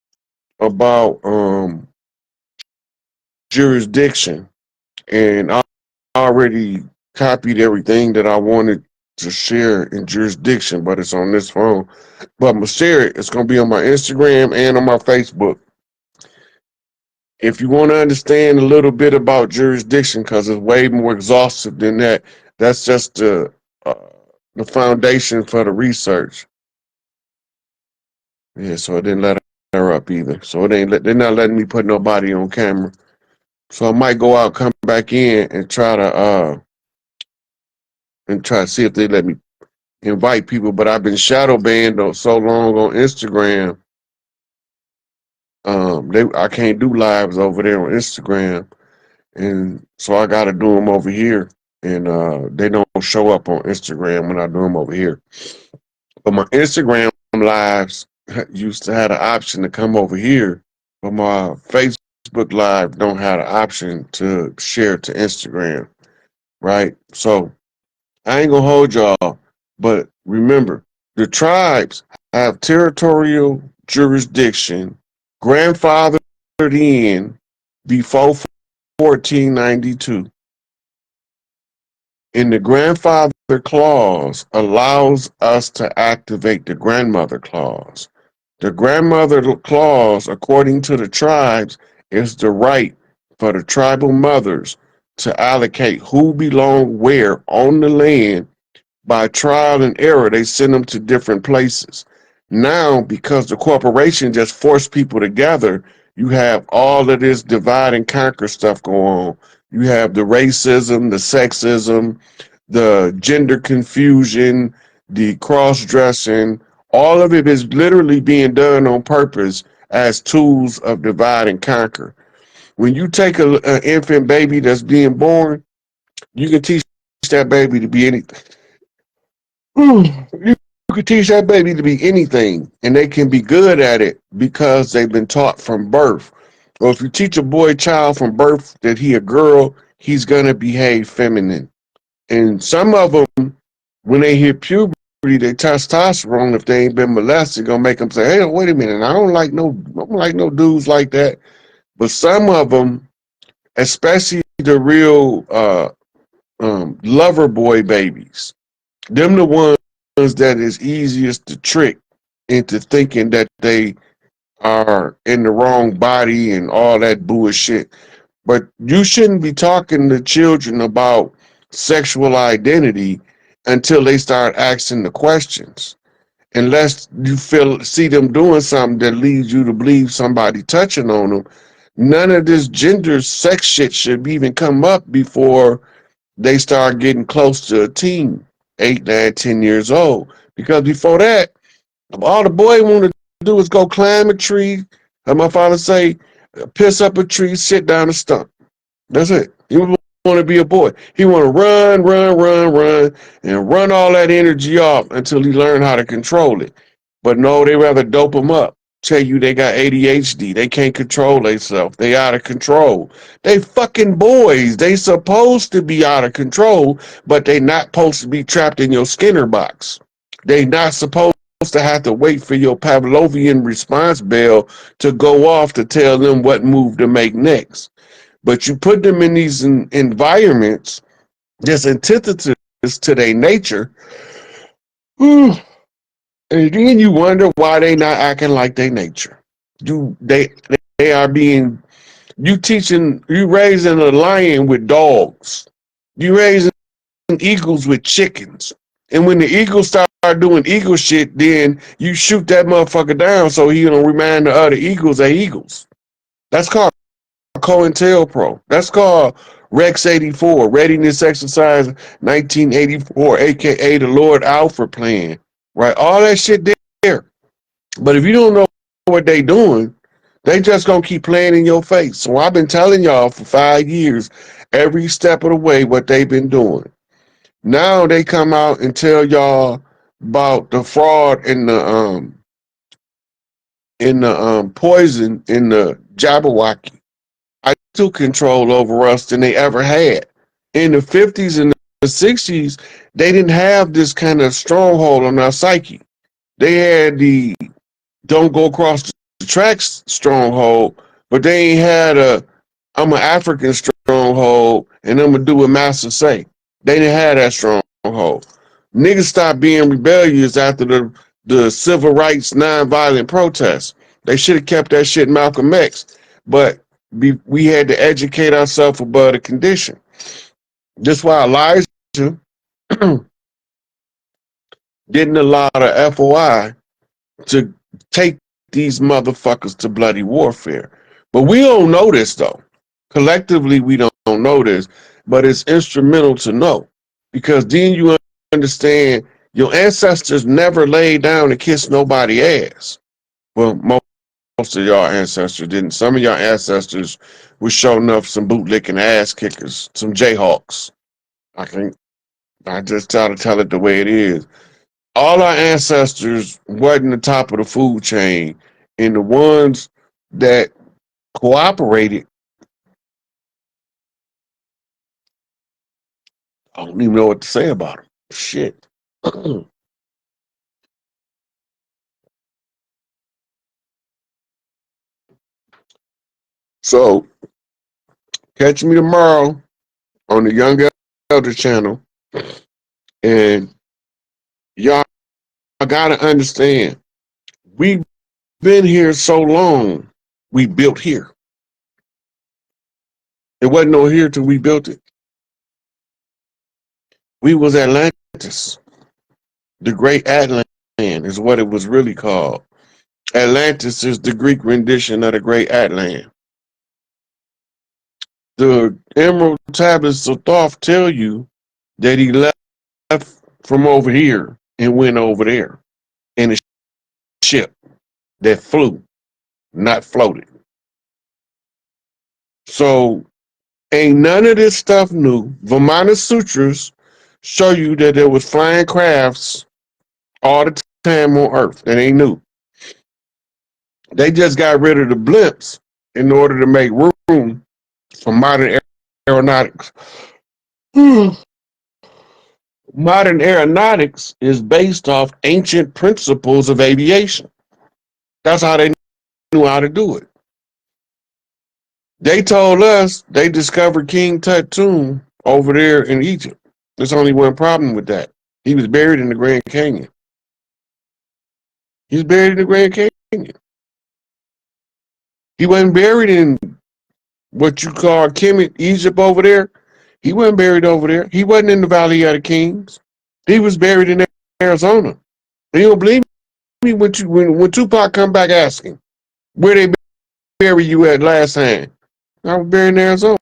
about jurisdiction, and I already copied everything that I wanted to share in jurisdiction, but it's on this phone. But I'm gonna share it. It's gonna be on my Instagram and on my Facebook. If you want to understand a little bit about jurisdiction, because it's way more exhaustive than that, that's just uh, the foundation for the research. Yeah, so I didn't let her up either. So they're not letting me put nobody on camera. So I might go out, come back in, and try to see if they let me invite people. But I've been shadow banned so long on Instagram. I can't do lives over there on Instagram, and so I got to do them over here. And they don't show up on Instagram when I do them over here. But my Instagram lives used to have the option to come over here, but my Facebook live don't have the option to share to Instagram, right? So I ain't gonna hold y'all, but remember, the tribes have territorial jurisdiction grandfathered in before 1492. And the grandfather clause allows us to activate the grandmother clause. The grandmother clause, according to the tribes, is the right for the tribal mothers to allocate who belong where on the land. By trial and error, they send them to different places. Now, because the corporation just forced people together, you have all of this divide and conquer stuff going on. You have the racism, the sexism, the gender confusion, the cross dressing. All of it is literally being done on purpose as tools of divide and conquer. When you take an infant baby that's being born, you can teach that baby to be anything. You can teach that baby to be anything, and they can be good at it because they've been taught from birth. Or if you teach a boy child from birth that he a girl, he's gonna behave feminine. And some of them, when they hit puberty, their testosterone, if they ain't been molested, gonna make them say, "Hey, wait a minute, I don't like no dudes like that." But some of them, especially the real lover boy babies, them the ones that is easiest to trick into thinking that they are in the wrong body and all that bullshit. But you shouldn't be talking to children about sexual identity until they start asking the questions. Unless you see them doing something that leads you to believe somebody touching on them, none of this gender sex shit should even come up before they start getting close to a teen, 8, 9, 10 years old. Because before that, all the boy want to do is go climb a tree. As my father say, piss up a tree, sit down a stump. That's it. He want to be a boy. He want to run, and run all that energy off until he learn how to control it. But no, they rather dope him up. Tell you they got ADHD. They can't control themselves. They out of control. They fucking boys. They supposed to be out of control, but they not supposed to be trapped in your Skinner box. They not supposed to have to wait for your Pavlovian response bell to go off to tell them what move to make next. But you put them in these environments that's antithesis to their nature, and then you wonder why they not acting like their nature. They are being, you raising a lion with dogs. You raising eagles with chickens. And when the eagles start doing eagle shit, then you shoot that motherfucker down so he don't remind the other eagles they're eagles. That's called COINTELPRO. That's called Rex 84, Readiness Exercise 1984, aka the Lord Alfred Plan. Right? All that shit there. But if you don't know what they doing, they just gonna keep playing in your face. So I've been telling y'all for 5 years, every step of the way, what they've been doing. Now they come out and tell y'all about the fraud in the poison in the Jabberwocky. I took control over us than they ever had. In the 50s and the 60s, they didn't have this kind of stronghold on our psyche. They had the don't go across the tracks stronghold, but they ain't had I'm an African stronghold and I'm gonna do what Master say. They didn't have that stronghold. Niggas stopped being rebellious after the civil rights nonviolent protests. They should have kept that shit Malcolm X, but we had to educate ourselves about the condition. That's why Elijah didn't allow the FOI to take these motherfuckers to bloody warfare. But we don't know this though. Collectively, we don't know this, but it's instrumental to know because then you understand your ancestors never laid down and kissed nobody ass. Well, most of y'all ancestors didn't. Some of y'all ancestors was showing up some bootlicking ass kickers, some Jayhawks. I just try to tell it the way it is. All our ancestors wasn't the top of the food chain, and the ones that cooperated, I don't even know what to say about them. Shit. So catch me tomorrow on the Young Elder channel, and y'all gotta understand, we've been here so long, we built here. It wasn't no here till we built it. We was Atlantis. The Great Atlant is what it was really called. Atlantis is the Greek rendition of the Great Atlant. The Emerald Tablets of Thoth tell you that he left from over here and went over there in a ship that flew, not floated. So ain't none of this stuff new. Vimana Sutras show you that there was flying crafts all the time on Earth. That ain't new. They just got rid of the blimps in order to make room for modern aeronautics. Modern aeronautics is based off ancient principles of aviation. That's how they knew how to do it. They told us they discovered King Tut tomb over there in Egypt. There's only one problem with that. He was buried in the Grand Canyon. He's buried in the Grand Canyon. He wasn't buried in what you call Kemet, Egypt over there. He wasn't buried over there. He wasn't in the Valley of the Kings. He was buried in Arizona. And you don't believe me when Tupac come back asking where they bury you at last time. I was buried in Arizona.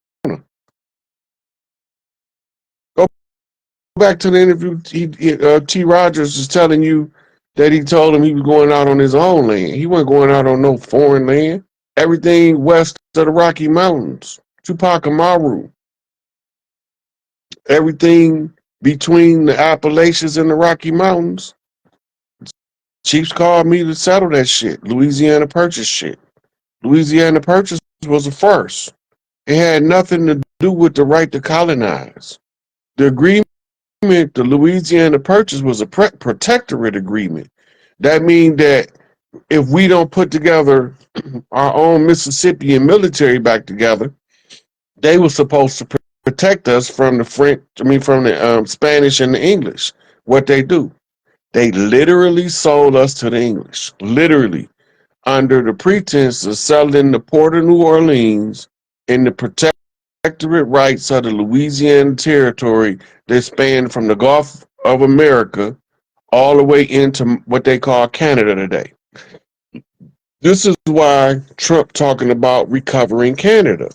Go back to the interview. T. Rogers is telling you that he told him he was going out on his own land. He wasn't going out on no foreign land. Everything west of the Rocky Mountains, Tupac Amaru, everything between the Appalachians and the Rocky Mountains. Chiefs called me to settle that shit. Louisiana Purchase shit. Louisiana Purchase was a farce. It had nothing to do with the right to colonize. The agreement, the Louisiana Purchase, was a protectorate agreement. That means that if we don't put together our own Mississippian military back together, they were supposed to protect us from the from the Spanish and the English. What they do, they literally sold us to the English, literally, under the pretense of selling the Port of New Orleans and the protectorate rights of the Louisiana territory that spanned from the Gulf of America all the way into what they call Canada today. This is why Trump talking about recovering Canada.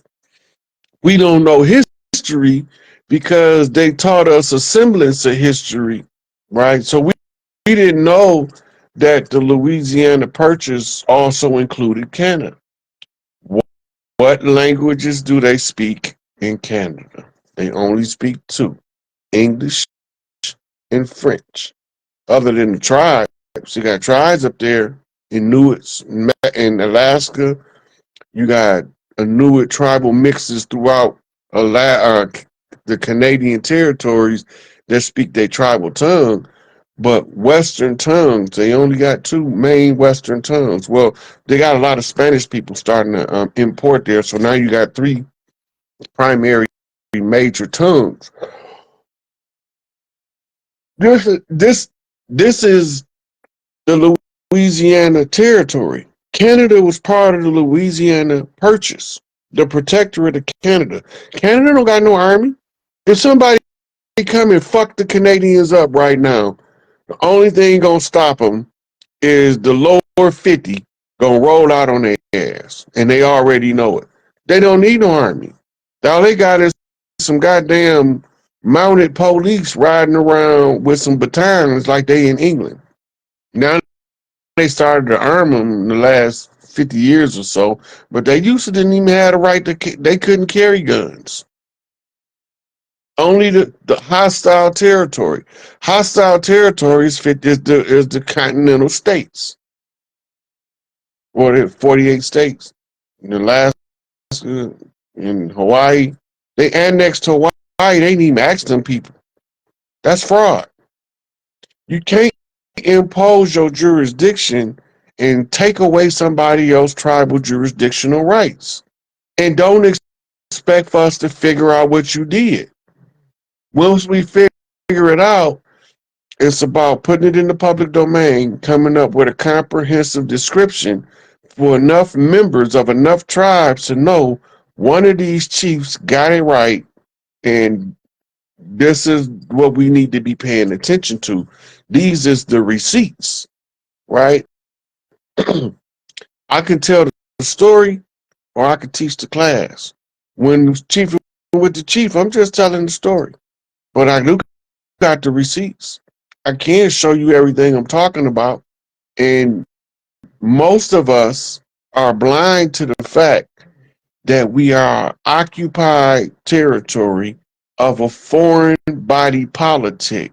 We don't know history because they taught us a semblance of history, right? So we didn't know that the Louisiana Purchase also included Canada. What languages do they speak in Canada? They only speak two, English and French. Other than the tribes, you got tribes up there, Inuits in Alaska. You got Inuit tribal mixes throughout the Canadian territories that speak their tribal tongue. But Western tongues, they only got two main Western tongues. Well, they got a lot of Spanish people starting to import there. So now you got three primary major tongues. This is the Louisiana territory. Canada was part of the Louisiana Purchase, the protectorate of Canada. Canada don't got no army. If somebody come and fuck the Canadians up right now, the only thing gonna stop them is the lower 50 gonna roll out on their ass, and they already know it. They don't need no army. All they got is some goddamn mounted police riding around with some batons like they in England. Now they started to arm them in the last 50 years or so, but they used to didn't even have the right to, they couldn't carry guns. Only the hostile territory. Hostile territories fit is the continental states, or the 48 states. In Alaska, in Hawaii, they annexed Hawaii. They didn't even ask them people. That's fraud. You can't impose your jurisdiction and take away somebody else's tribal jurisdictional rights. And don't expect for us to figure out what you did. Once we figure it out, it's about putting it in the public domain, coming up with a comprehensive description for enough members of enough tribes to know one of these chiefs got it right, and this is what we need to be paying attention to. These is the receipts, right? I can tell the story or I could teach the class. When the chief with the chief, I'm just telling the story. But I do got the receipts. I can show you everything I'm talking about. And most of us are blind to the fact that we are occupied territory of a foreign body politic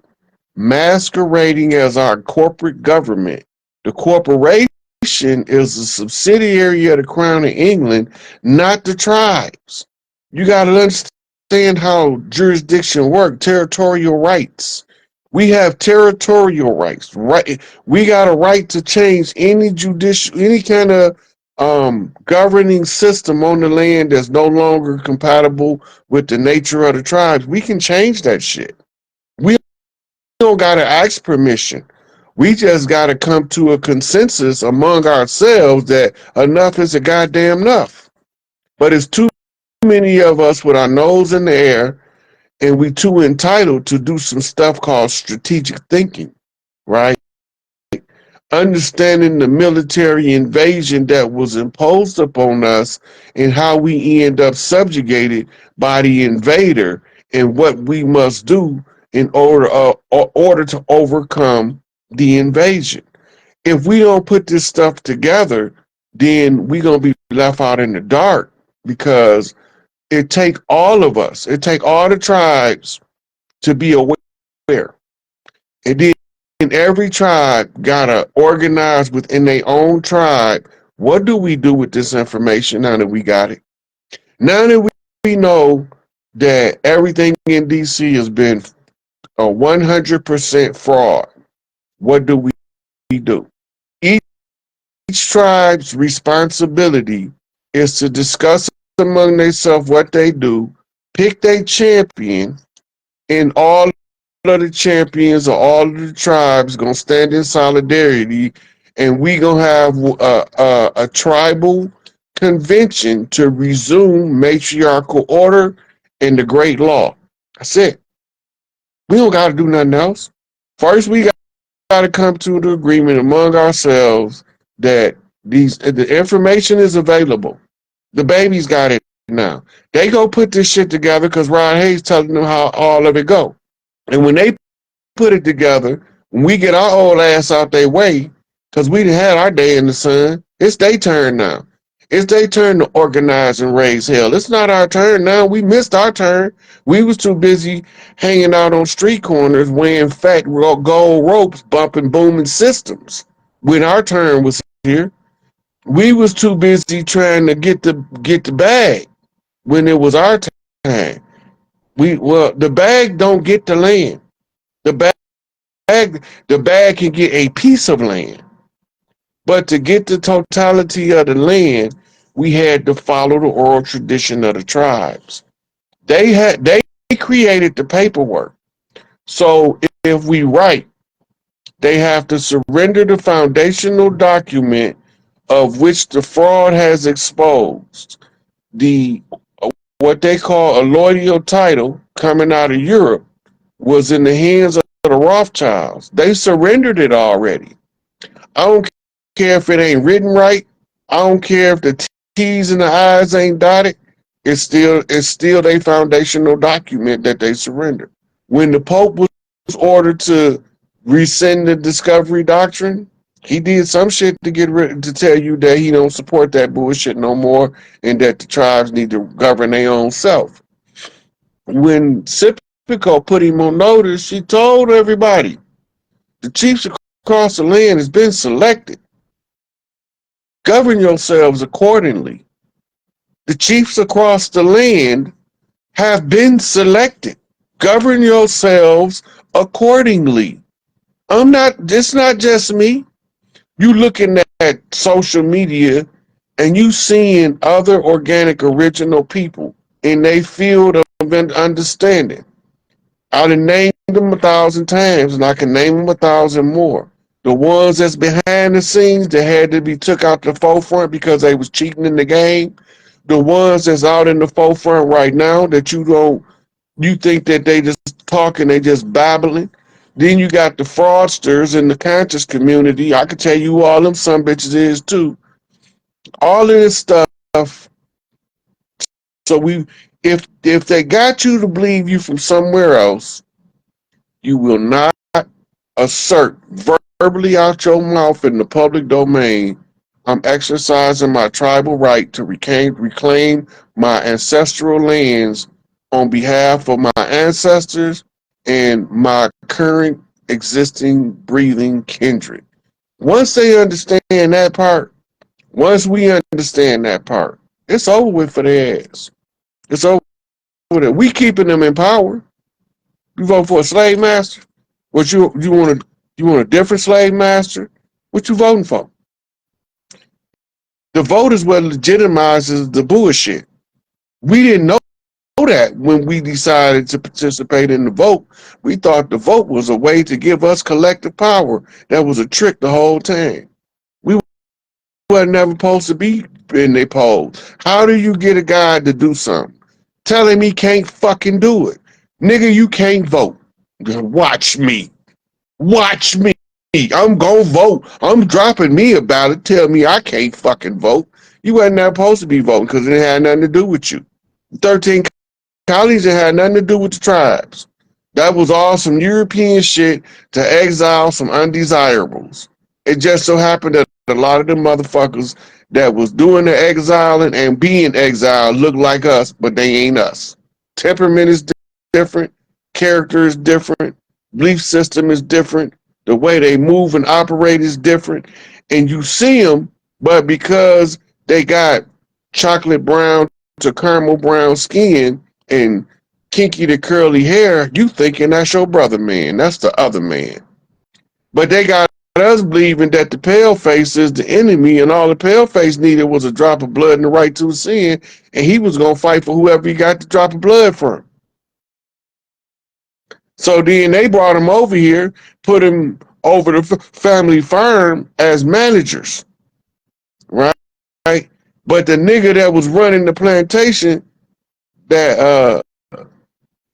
masquerading as our corporate government. The corporation is a subsidiary of the Crown of England, not the tribes. You got to understand how jurisdiction works, territorial rights. We have territorial rights, right? We got a right to change any kind of governing system on the land that's no longer compatible with the nature of the tribes. We can change that shit. We don't gotta ask permission. We just gotta come to a consensus among ourselves that enough is a goddamn enough. But it's too many of us with our nose in the air, and we too entitled to do some stuff called strategic thinking, right? Understanding the military invasion that was imposed upon us and how we end up subjugated by the invader and what we must do in order to overcome the invasion. If we don't put this stuff together, then we're gonna be left out in the dark because it take all of us, it take all the tribes to be aware. And then every tribe gotta organize within their own tribe. What do we do with this information now that we got it? Now that we know that everything in DC has been a 100% fraud, what do we do? Each tribe's responsibility is to discuss among themselves what they do, pick their champion, and all of the champions of all of the tribes gonna stand in solidarity, and we gonna have a tribal convention to resume matriarchal order and the great law. That's it. We don't gotta do nothing else. First, we gotta come to the agreement among ourselves that the information is available. The baby's got it now. They go put this shit together because Rod Hayes telling them how all of it go. And when they put it together, when we get our old ass out their way, because we done had our day in the sun, it's their turn now. It's their turn to organize and raise hell. It's not our turn now. We missed our turn. We was too busy hanging out on street corners wearing fat gold ropes, bumping booming systems. When our turn was here, we was too busy trying to get the bag when it was our time. The bag don't get the land. The bag can get a piece of land, but to get the totality of the land, we had to follow the oral tradition of the tribes. They created the paperwork. So if we write, they have to surrender the foundational document of which the fraud has exposed. The what they call a loyal title coming out of Europe was in the hands of the Rothschilds. They surrendered it already. I don't care if it ain't written right. I don't care if the T's and the I's ain't dotted. It's still a foundational document that they surrendered. When the Pope was ordered to rescind the discovery doctrine, he did some shit to get rid to tell you that he don't support that bullshit no more and that the tribes need to govern their own self. When SikApe put him on notice, she told everybody the chiefs across the land has been selected. Govern yourselves accordingly. The chiefs across the land have been selected. Govern yourselves accordingly. It's not just me. You looking at social media and you seeing other organic original people in their field of understanding. I done named them 1,000 times and I can name them 1,000 more. The ones that's behind the scenes that had to be took out the forefront because they was cheating in the game. The ones that's out in the forefront right now that you think that they just talking, they just babbling. Then you got the fraudsters in the conscious community. I can tell you all them some bitches is too. All of this stuff. So if they got you to believe you from somewhere else, you will not assert verbally out your mouth in the public domain, I'm exercising my tribal right to reclaim my ancestral lands on behalf of my ancestors and my current existing breathing kindred. Once they understand that part, once we understand that part, it's over with for their ass. It's over with it. We keeping them in power. You vote for a slave master? What you want a different slave master? What you voting for? The vote is what legitimizes the bullshit. We didn't know that when we decided to participate in the vote. We thought the vote was a way to give us collective power. That was a trick the whole time. We were never supposed to be in their polls. How do you get a guy to do something? Tell him he can't fucking do it. Nigga, you can't vote. Watch me. Watch me. I'm gonna vote. I'm dropping me a ballot. Tell me I can't fucking vote. You wasn't not supposed to be voting because it had nothing to do with you. 13 colonies that had nothing to do with the tribes. That was all some European shit to exile some undesirables. It just so happened that a lot of the motherfuckers that was doing the exiling and being exiled look like us, but they ain't us. Temperament is different. Character is different. Belief system is different. The way they move and operate is different. And you see them, but because they got chocolate brown to caramel brown skin and kinky to curly hair, you thinking that's your brother man. That's the other man. But they got us believing that the pale face is the enemy, and all the pale face needed was a drop of blood and the right to sin, and he was going to fight for whoever he got the drop of blood from. So then they brought him over here, put him over the family farm as managers, right? But the nigga that was running the plantation that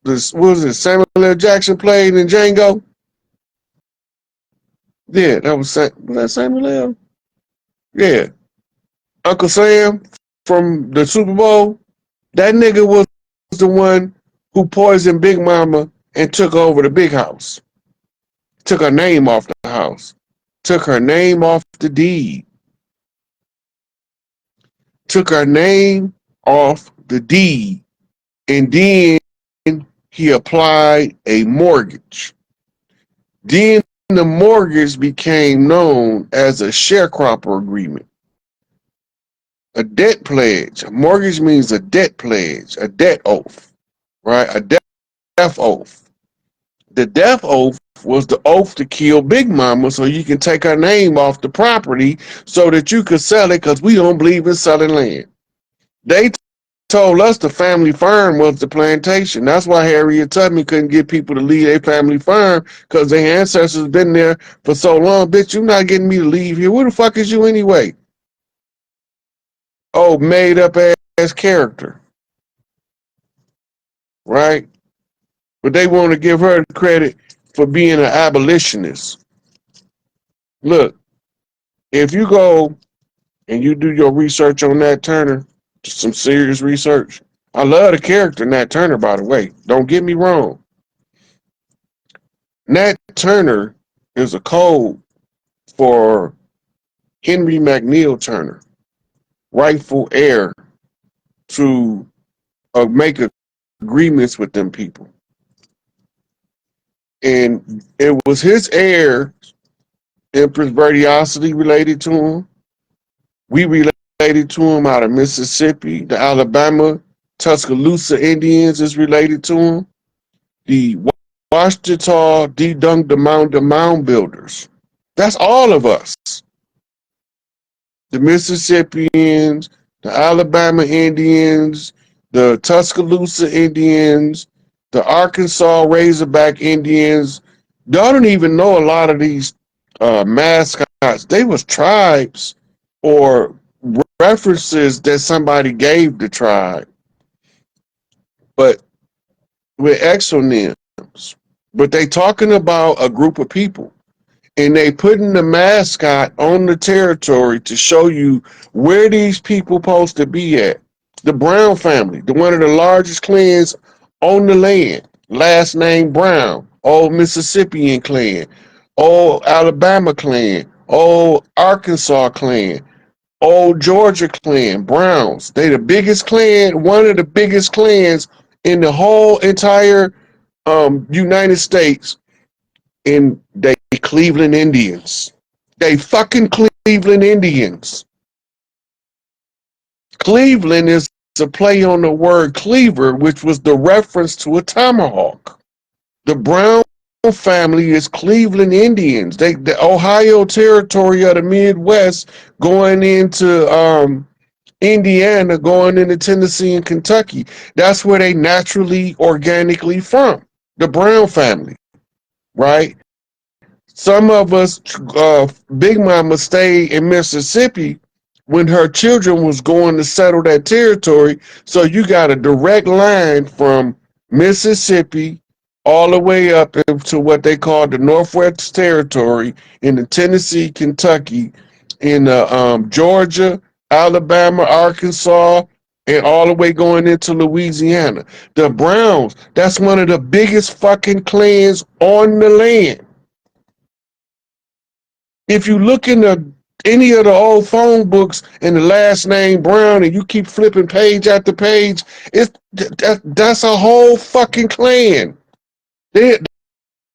this was it Samuel L. Jackson played in Django? Yeah, was that Samuel L. Yeah, Uncle Sam from the Super Bowl. That nigga was the one who poisoned Big Mama and took over the big house. Took her name off the house. Took her name off the deed. Took her name off the deed. And then he applied a mortgage. Then the mortgage became known as a sharecropper agreement. A debt pledge. A mortgage means a debt pledge, a debt oath, right? A death oath. The death oath was the oath to kill Big Mama so you can take her name off the property so that you could sell it because we don't believe in selling land. They told us the family farm was the plantation. That's why Harriet Tubman couldn't get people to leave their family farm because their ancestors been there for so long. Bitch, you're not getting me to leave here. Where the fuck is you anyway? Oh, made up ass character. Right? But they want to give her credit for being an abolitionist. Look, if you go and you do your research on Nat Turner, some serious research. I love the character Nat Turner, by the way. Don't get me wrong. Nat Turner is a code for Henry McNeil Turner, rightful heir to make agreements with them people. And it was his heir, Empress Verdiosity, related to him. We related to him out of Mississippi. The Alabama Tuscaloosa Indians is related to him. The Washita Dedunk the mound builders. That's all of us. The Mississippians, the Alabama Indians, the Tuscaloosa Indians, the Arkansas Razorback Indians. Y'all don't even know a lot of these mascots. They was tribes or references that somebody gave the tribe, but with exonyms. But they talking about a group of people, and they putting the mascot on the territory to show you where these people supposed to be at. The Brown family, the one of the largest clans on the land, last name Brown, old Mississippian clan, old Alabama clan, old Arkansas clan, old Georgia clan, Browns. They the biggest clan, one of the biggest clans in the whole entire United States, and they Cleveland Indians. They fucking Cleveland Indians. Cleveland is a play on the word cleaver, which was the reference to a tomahawk. The Brown family is Cleveland Indians. The Ohio territory of the Midwest going into Indiana going into Tennessee and Kentucky. That's where they naturally, organically from. The Brown family, right? Some of us, Big Mama stayed in Mississippi when her children was going to settle that territory. So you got a direct line from Mississippi all the way up into what they call the Northwest Territory in the Tennessee, Kentucky, in Georgia, Alabama, Arkansas, and all the way going into Louisiana. The Browns, that's one of the biggest fucking clans on the land. If you look into any of the old phone books and the last name Brown and you keep flipping page after page, that's a whole fucking clan. They,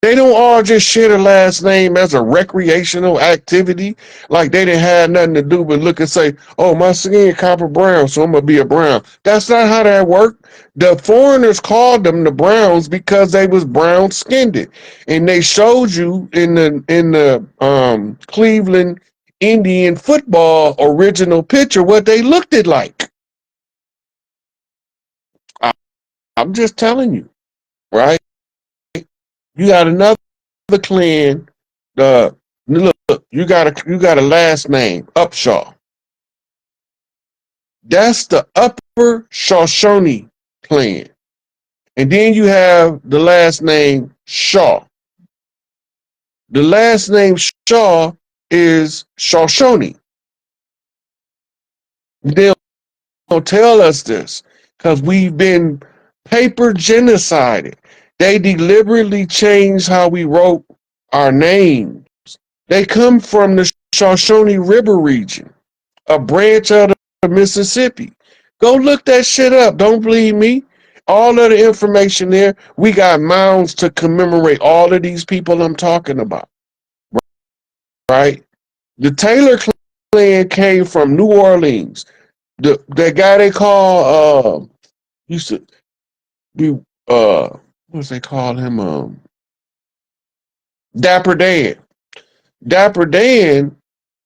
they don't all just share the last name as a recreational activity. Like they didn't have nothing to do but look and say, oh, my skin copper brown, so I'm going to be a brown. That's not how that worked. The foreigners called them the Browns because they was brown skinned. And they showed you in the Cleveland Indian football original picture what they looked it like. I'm just telling you, right? You got another clan. Look, you got a last name, Upshaw. That's the Upper Shoshone clan. And then you have the last name Shaw. The last name Shaw is Shoshone. They don't tell us this because we've been paper genocided. They deliberately changed how we wrote our names. They come from the Shoshone River region, a branch of the Mississippi. Go look that shit up. Don't believe me. All of the information there. We got mounds to commemorate all of these people I'm talking about. Right? The Taylor clan came from New Orleans. That guy they call used to be what's they call him? Dapper Dan. Dapper Dan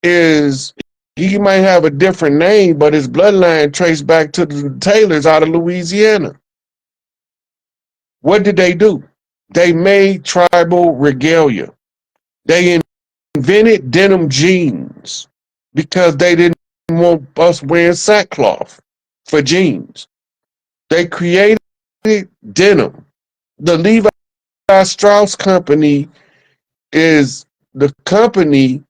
is, he might have a different name, but his bloodline traced back to the Taylors out of Louisiana. What did they do? They made tribal regalia. They invented denim jeans because they didn't want us wearing sackcloth for jeans. They created denim. The Levi Strauss Company is the company.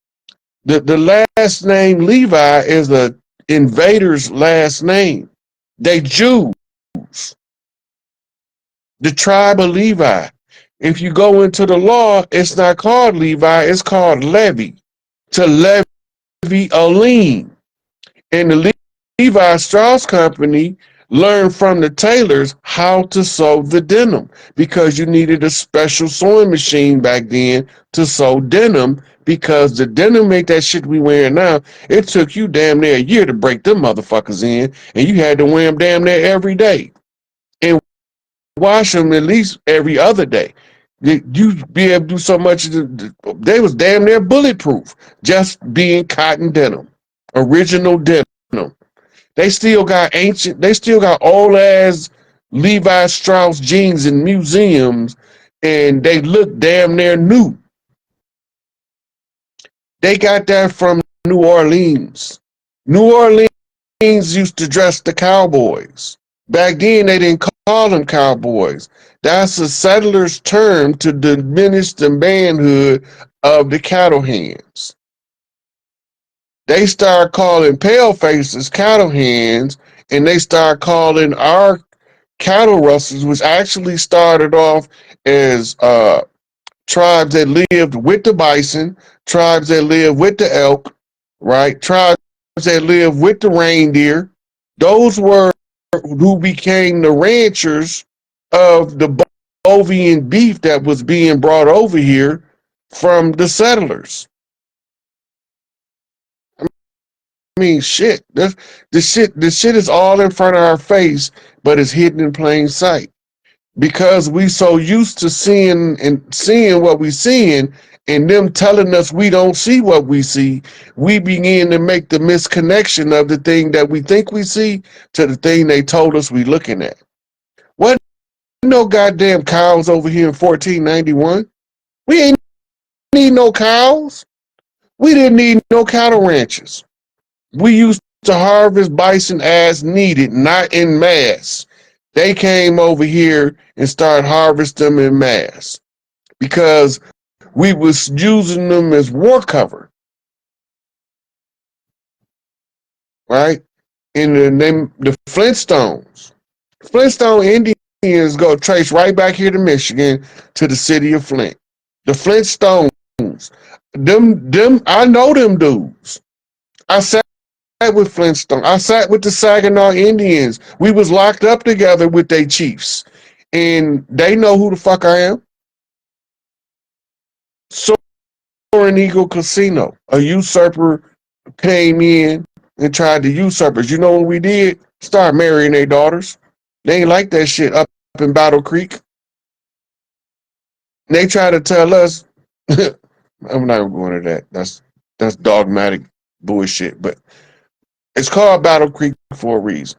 The last name Levi is the invader's last name. They Jews. The tribe of Levi. If you go into the law, it's not called Levi, it's called Levi. To levy a lien. And the Levi Strauss Company learned from the tailors how to sew the denim because you needed a special sewing machine back then to sew denim because the denim ain't that shit we wearing now. It took you damn near a year to break them motherfuckers in, and you had to wear them damn near every day and wash them at least every other day. You'd be able to do so much. They was damn near bulletproof just being cotton denim, original denim. They still got old ass Levi Strauss jeans in museums, and they look damn near new. They got that from New Orleans. New Orleans used to dress the cowboys. Back then, they didn't call them cowboys. That's a settler's term to diminish the manhood of the cattle hands. They start calling pale faces cattle hands, and they start calling our cattle rustlers, which actually started off as tribes that lived with the bison, tribes that lived with the elk, right? Tribes that lived with the reindeer. Those were who became the ranchers of the bovine beef that was being brought over here from the settlers. I mean, shit. The shit is all in front of our face, but it's hidden in plain sight because we so used to seeing what we seeing, and them telling us we don't see what we see, we begin to make the misconnection of the thing that we think we see to the thing they told us we looking at. What? No goddamn cows over here in 1491. We ain't need no cows. We didn't need no cattle ranches. We used to harvest bison as needed, not in mass. They came over here and started harvesting them in mass because we was using them as war cover, right? In the Flintstones. Flintstone Indians go trace right back here to Michigan to the city of Flint. The Flintstones, them, I know them dudes. I sat with Flintstone. I sat with the Saginaw Indians. We was locked up together with their chiefs, and they know who the fuck I am. Soaring Eagle Casino, a usurper came in and tried to usurp us. You know what we did? Start marrying their daughters. They ain't like that shit up in Battle Creek. They try to tell us, I'm not going to that. That's dogmatic bullshit. But it's called Battle Creek for a reason,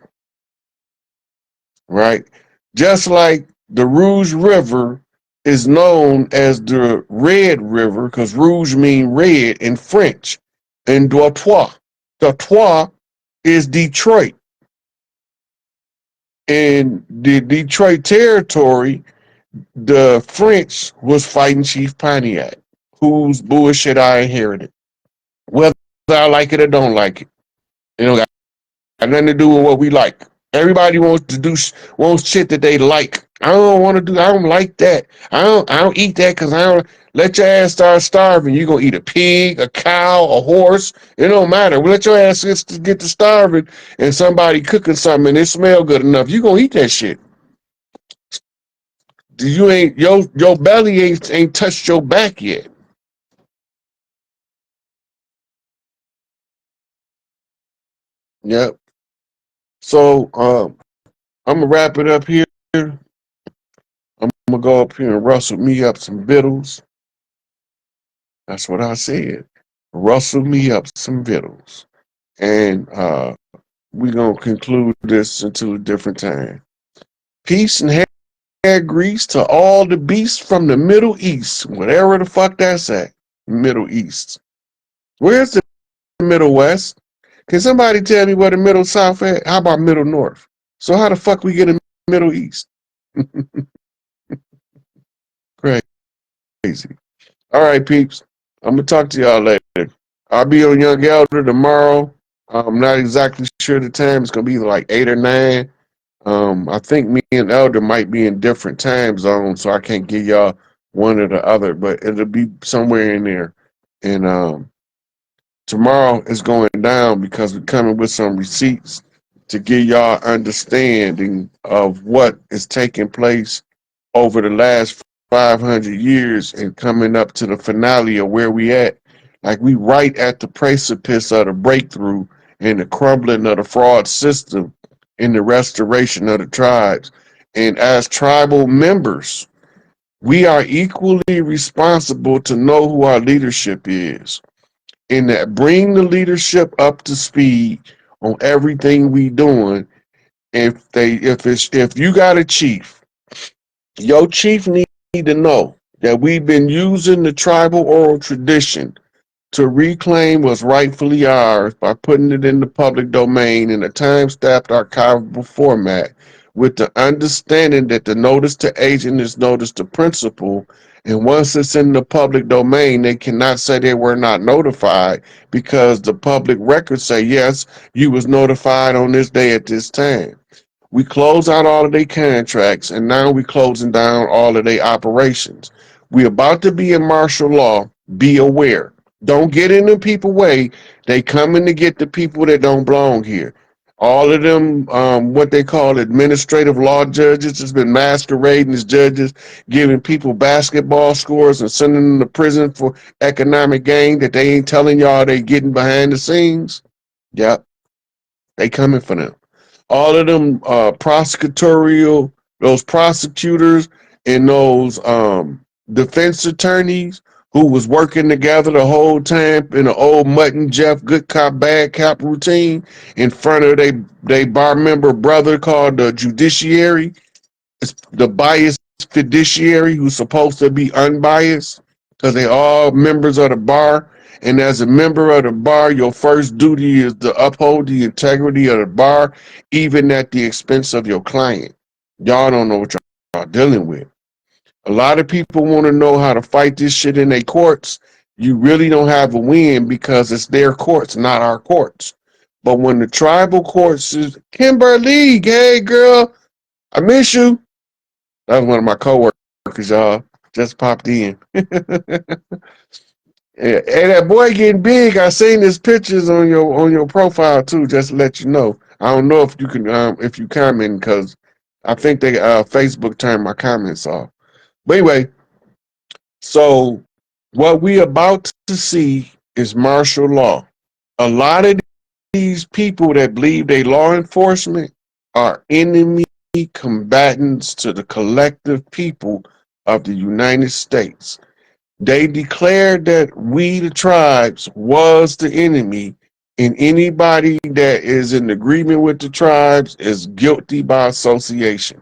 right? Just like the Rouge River is known as the Red River because Rouge means red in French, and Dortois. Dortois is Detroit. In the Detroit territory, the French was fighting Chief Pontiac, whose bullshit I inherited. Whether I like it or don't like it, you know, got nothing to do with what we like. Everybody wants shit that they like. I don't want to do. I don't like that. I don't eat that because I don't. Let your ass start starving. You gonna eat a pig, a cow, a horse. It don't matter. Let your ass get to starving, and somebody cooking something and it smell good enough. You gonna eat that shit. You ain't your belly ain't touched your back yet. Yep. So I'm gonna wrap it up here. I'm gonna go up here and rustle me up some victuals. That's what I said. Rustle me up some victuals. And we're gonna conclude this until a different time. Peace and hair grease to all the beasts from the Middle East, whatever the fuck that's at. Middle East. Where's the Middle West? Can somebody tell me where the Middle South at? How about Middle North? So how the fuck we get in the Middle East? Crazy. All right, peeps. I'm gonna talk to y'all later. I'll be on Young Elder tomorrow. I'm not exactly sure the time. It's gonna be like 8 or 9. I think me and Elder might be in different time zones, so I can't give y'all one or the other, but it'll be somewhere in there. And tomorrow is going down because we're coming with some receipts to give y'all understanding of what is taking place over the last 500 years and coming up to the finale of where we at. Like we right at the precipice of the breakthrough and the crumbling of the fraud system and the restoration of the tribes. And as tribal members, we are equally responsible to know who our leadership is and that bring the leadership up to speed on everything we doing. If you got a chief, your chief need to know that we've been using the tribal oral tradition to reclaim what's rightfully ours by putting it in the public domain in a time-stamped archivable format with the understanding that the notice to agent is notice to principal, and once it's in the public domain, they cannot say they were not notified because the public records say, yes, you was notified on this day at this time. We close out all of their contracts, and now we closing down all of their operations. We about to be in martial law. Be aware. Don't get in the people way. They coming to get the people that don't belong here. All of them, what they call administrative law judges, has been masquerading as judges, giving people basketball scores and sending them to prison for economic gain that they ain't telling y'all they getting behind the scenes. Yep, they coming for them. All of them prosecutorial, those prosecutors and those defense attorneys who was working together the whole time in an old Mutton Jeff good cop, bad cop routine in front of they bar member brother called the judiciary, the biased fiduciary who's supposed to be unbiased because they all members of the bar. And as a member of the bar, your first duty is to uphold the integrity of the bar, even at the expense of your client. Y'all don't know what y'all dealing with. A lot of people want to know how to fight this shit in their courts. You really don't have a win because it's their courts, not our courts. But when the tribal courts is Kimberly, hey girl, I miss you. That was one of my coworkers, y'all. Just popped in. Hey, that boy getting big. I seen his pictures on your profile too. Just to let you know. I don't know if you can if you comment because I think they Facebook turned my comments off. But anyway, so what we about to see is martial law. A lot of these people that believe they law enforcement are enemy combatants to the collective people of the United States. They declared that we, the tribes, was the enemy, and anybody that is in agreement with the tribes is guilty by association.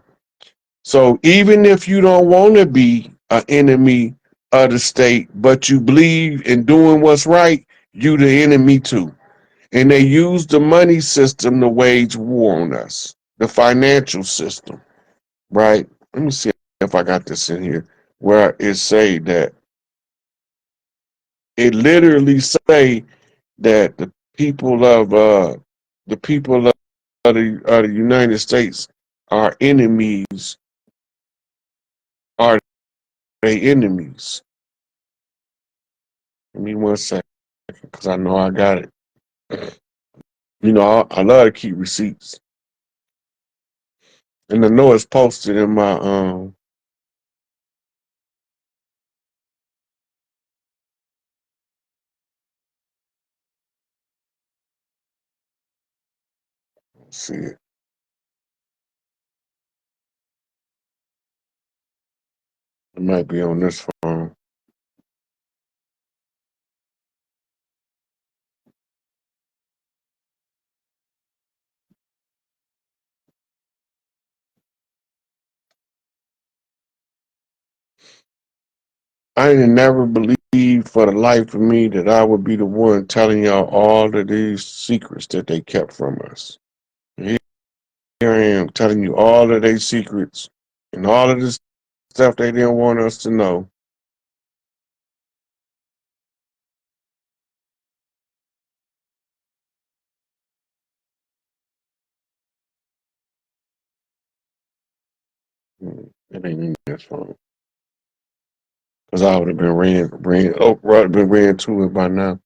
So even if you don't want to be an enemy of the state, but you believe in doing what's right, you the enemy too. And they use the money system to wage war on us, the financial system, right? Let me see if I got this in here where it say that it literally say that the people of the United States are enemies, are they enemies? Give me 1 second, because I know I got it. You know, I love to keep receipts, and I know it's posted in my see it. It might be on this phone. I didn't never believe for the life of me that I would be the one telling y'all all of these secrets that they kept from us. And here I am telling you all of their secrets and all of this stuff they didn't want us to know. It ain't in this phone. Because I would have been ran to it by now.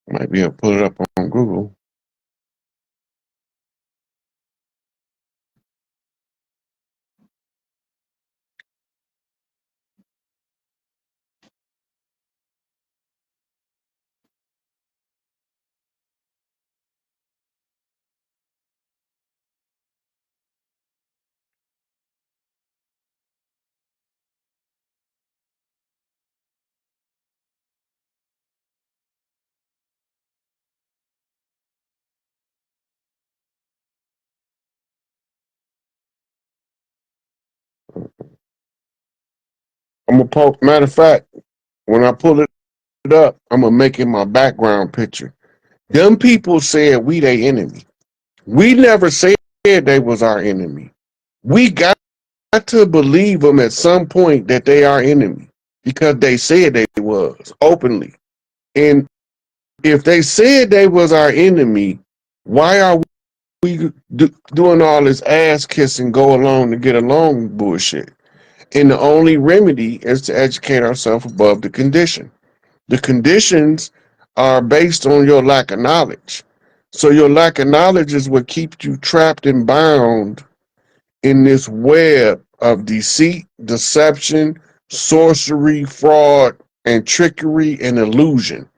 Might be able to pull it up on Google. I'm gonna post. Matter of fact, when I pull it up, I'm gonna make it my background picture. Them people said we they enemy. We never said they was our enemy. We got to believe them at some point that they are enemy because they said they was openly. And if they said they was our enemy, why are we doing all this ass kissing, go along to get along bullshit? And the only remedy is to educate ourselves above the condition. The conditions are based on your lack of knowledge. So your lack of knowledge is what keeps you trapped and bound in this web of deceit, deception, sorcery, fraud, and trickery and illusion.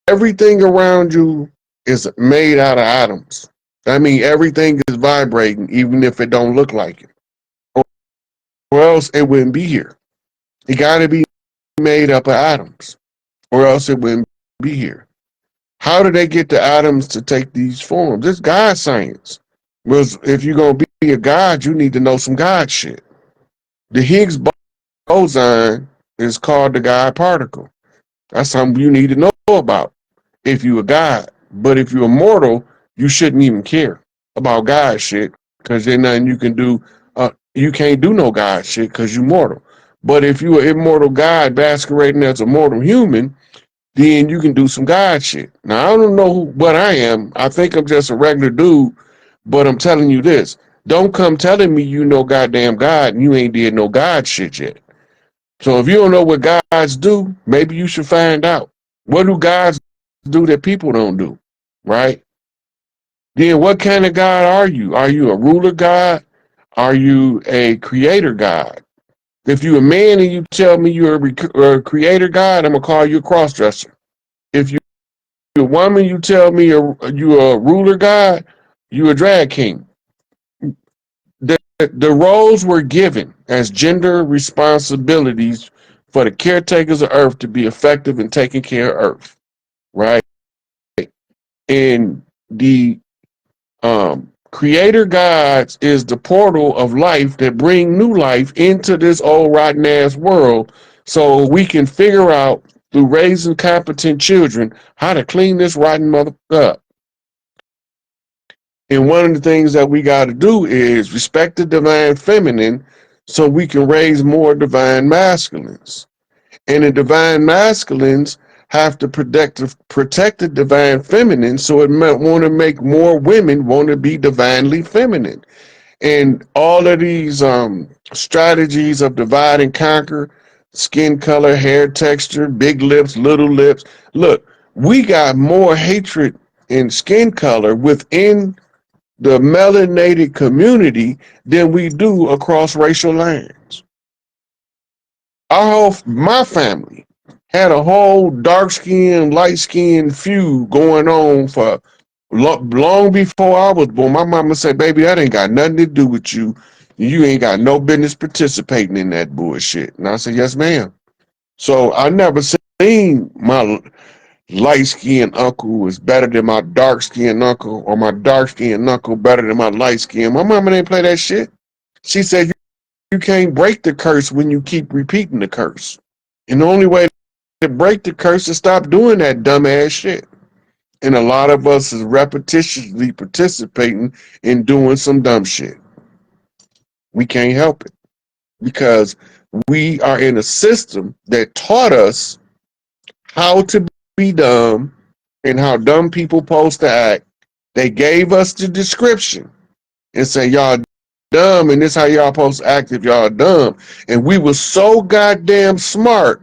Everything around you is made out of atoms. I mean, everything is vibrating, even if it don't look like it. or else it wouldn't be here. It got to be made up of atoms, or else it wouldn't be here. How do they get the atoms to take these forms? It's God science. Because if you're going to be a God, you need to know some God shit. The Higgs boson is called the God particle. That's something you need to know about if you're a God. But if you're a mortal, you shouldn't even care about God shit because there's nothing you can do. You can't do no God shit because you're mortal. But if you're an immortal God masquerading as a mortal human, then you can do some God shit. Now, I don't know what I am. I think I'm just a regular dude, but I'm telling you this. Don't come telling me you know goddamn God and you ain't did no God shit yet. So if you don't know what gods do, maybe you should find out. What do gods do that people don't do? Right? Then what kind of God are you? Are you a ruler God? Are you a creator God? If you're a man and you tell me you're a creator God, I'm going to call you a crossdresser. If you're a woman, you tell me you're a ruler God, you're a drag king. The roles were given as gender responsibilities for the caretakers of Earth to be effective in taking care of Earth, right? And the creator gods is the portal of life that bring new life into this old rotten ass world so we can figure out through raising competent children how to clean this rotten mother up. And one of the things that we got to do is respect the divine feminine so we can raise more divine masculines. And the divine masculines have to protect the divine feminine, so it might want to make more women want to be divinely feminine. And all of these strategies of divide and conquer, skin color, hair texture, big lips, little lips. Look, we got more hatred in skin color within the melanated community than we do across racial lines. My family had a whole dark skin, light skin feud going on for long before I was born. My mama said, baby, that ain't got nothing to do with you. You ain't got no business participating in that bullshit. And I said, yes, ma'am. So I never seen my light skinned uncle was better than my dark skinned uncle, or my dark skinned uncle better than my light skin. My mama didn't play that shit. She said, you can't break the curse when you keep repeating the curse. And the only way to break the curse is stop doing that dumbass shit. And a lot of us is repetitiously participating in doing some dumb shit. We can't help it because we are in a system that taught us how to be dumb and how dumb people supposed to act. They gave us the description and say y'all dumb and this how y'all supposed to act if y'all dumb. And we were so goddamn smart.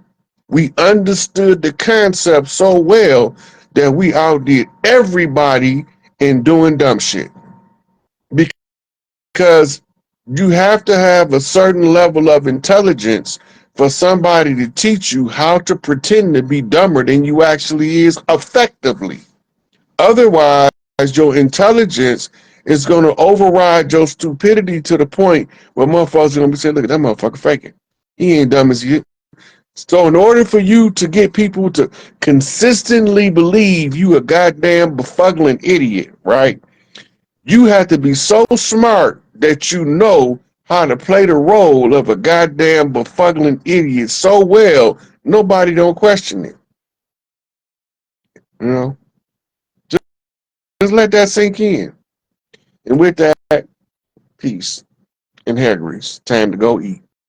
We understood the concept so well that we outdid everybody in doing dumb shit. Because you have to have a certain level of intelligence for somebody to teach you how to pretend to be dumber than you actually is effectively. Otherwise, your intelligence is going to override your stupidity to the point where motherfuckers are going to be saying, look at that motherfucker faking. He ain't dumb as you. So in order for you to get people to consistently believe you a goddamn befuddling idiot, right? You have to be so smart that you know how to play the role of a goddamn befuddling idiot so well, nobody don't question it. You know? Just let that sink in. And with that, peace and hair grease. Time to go eat.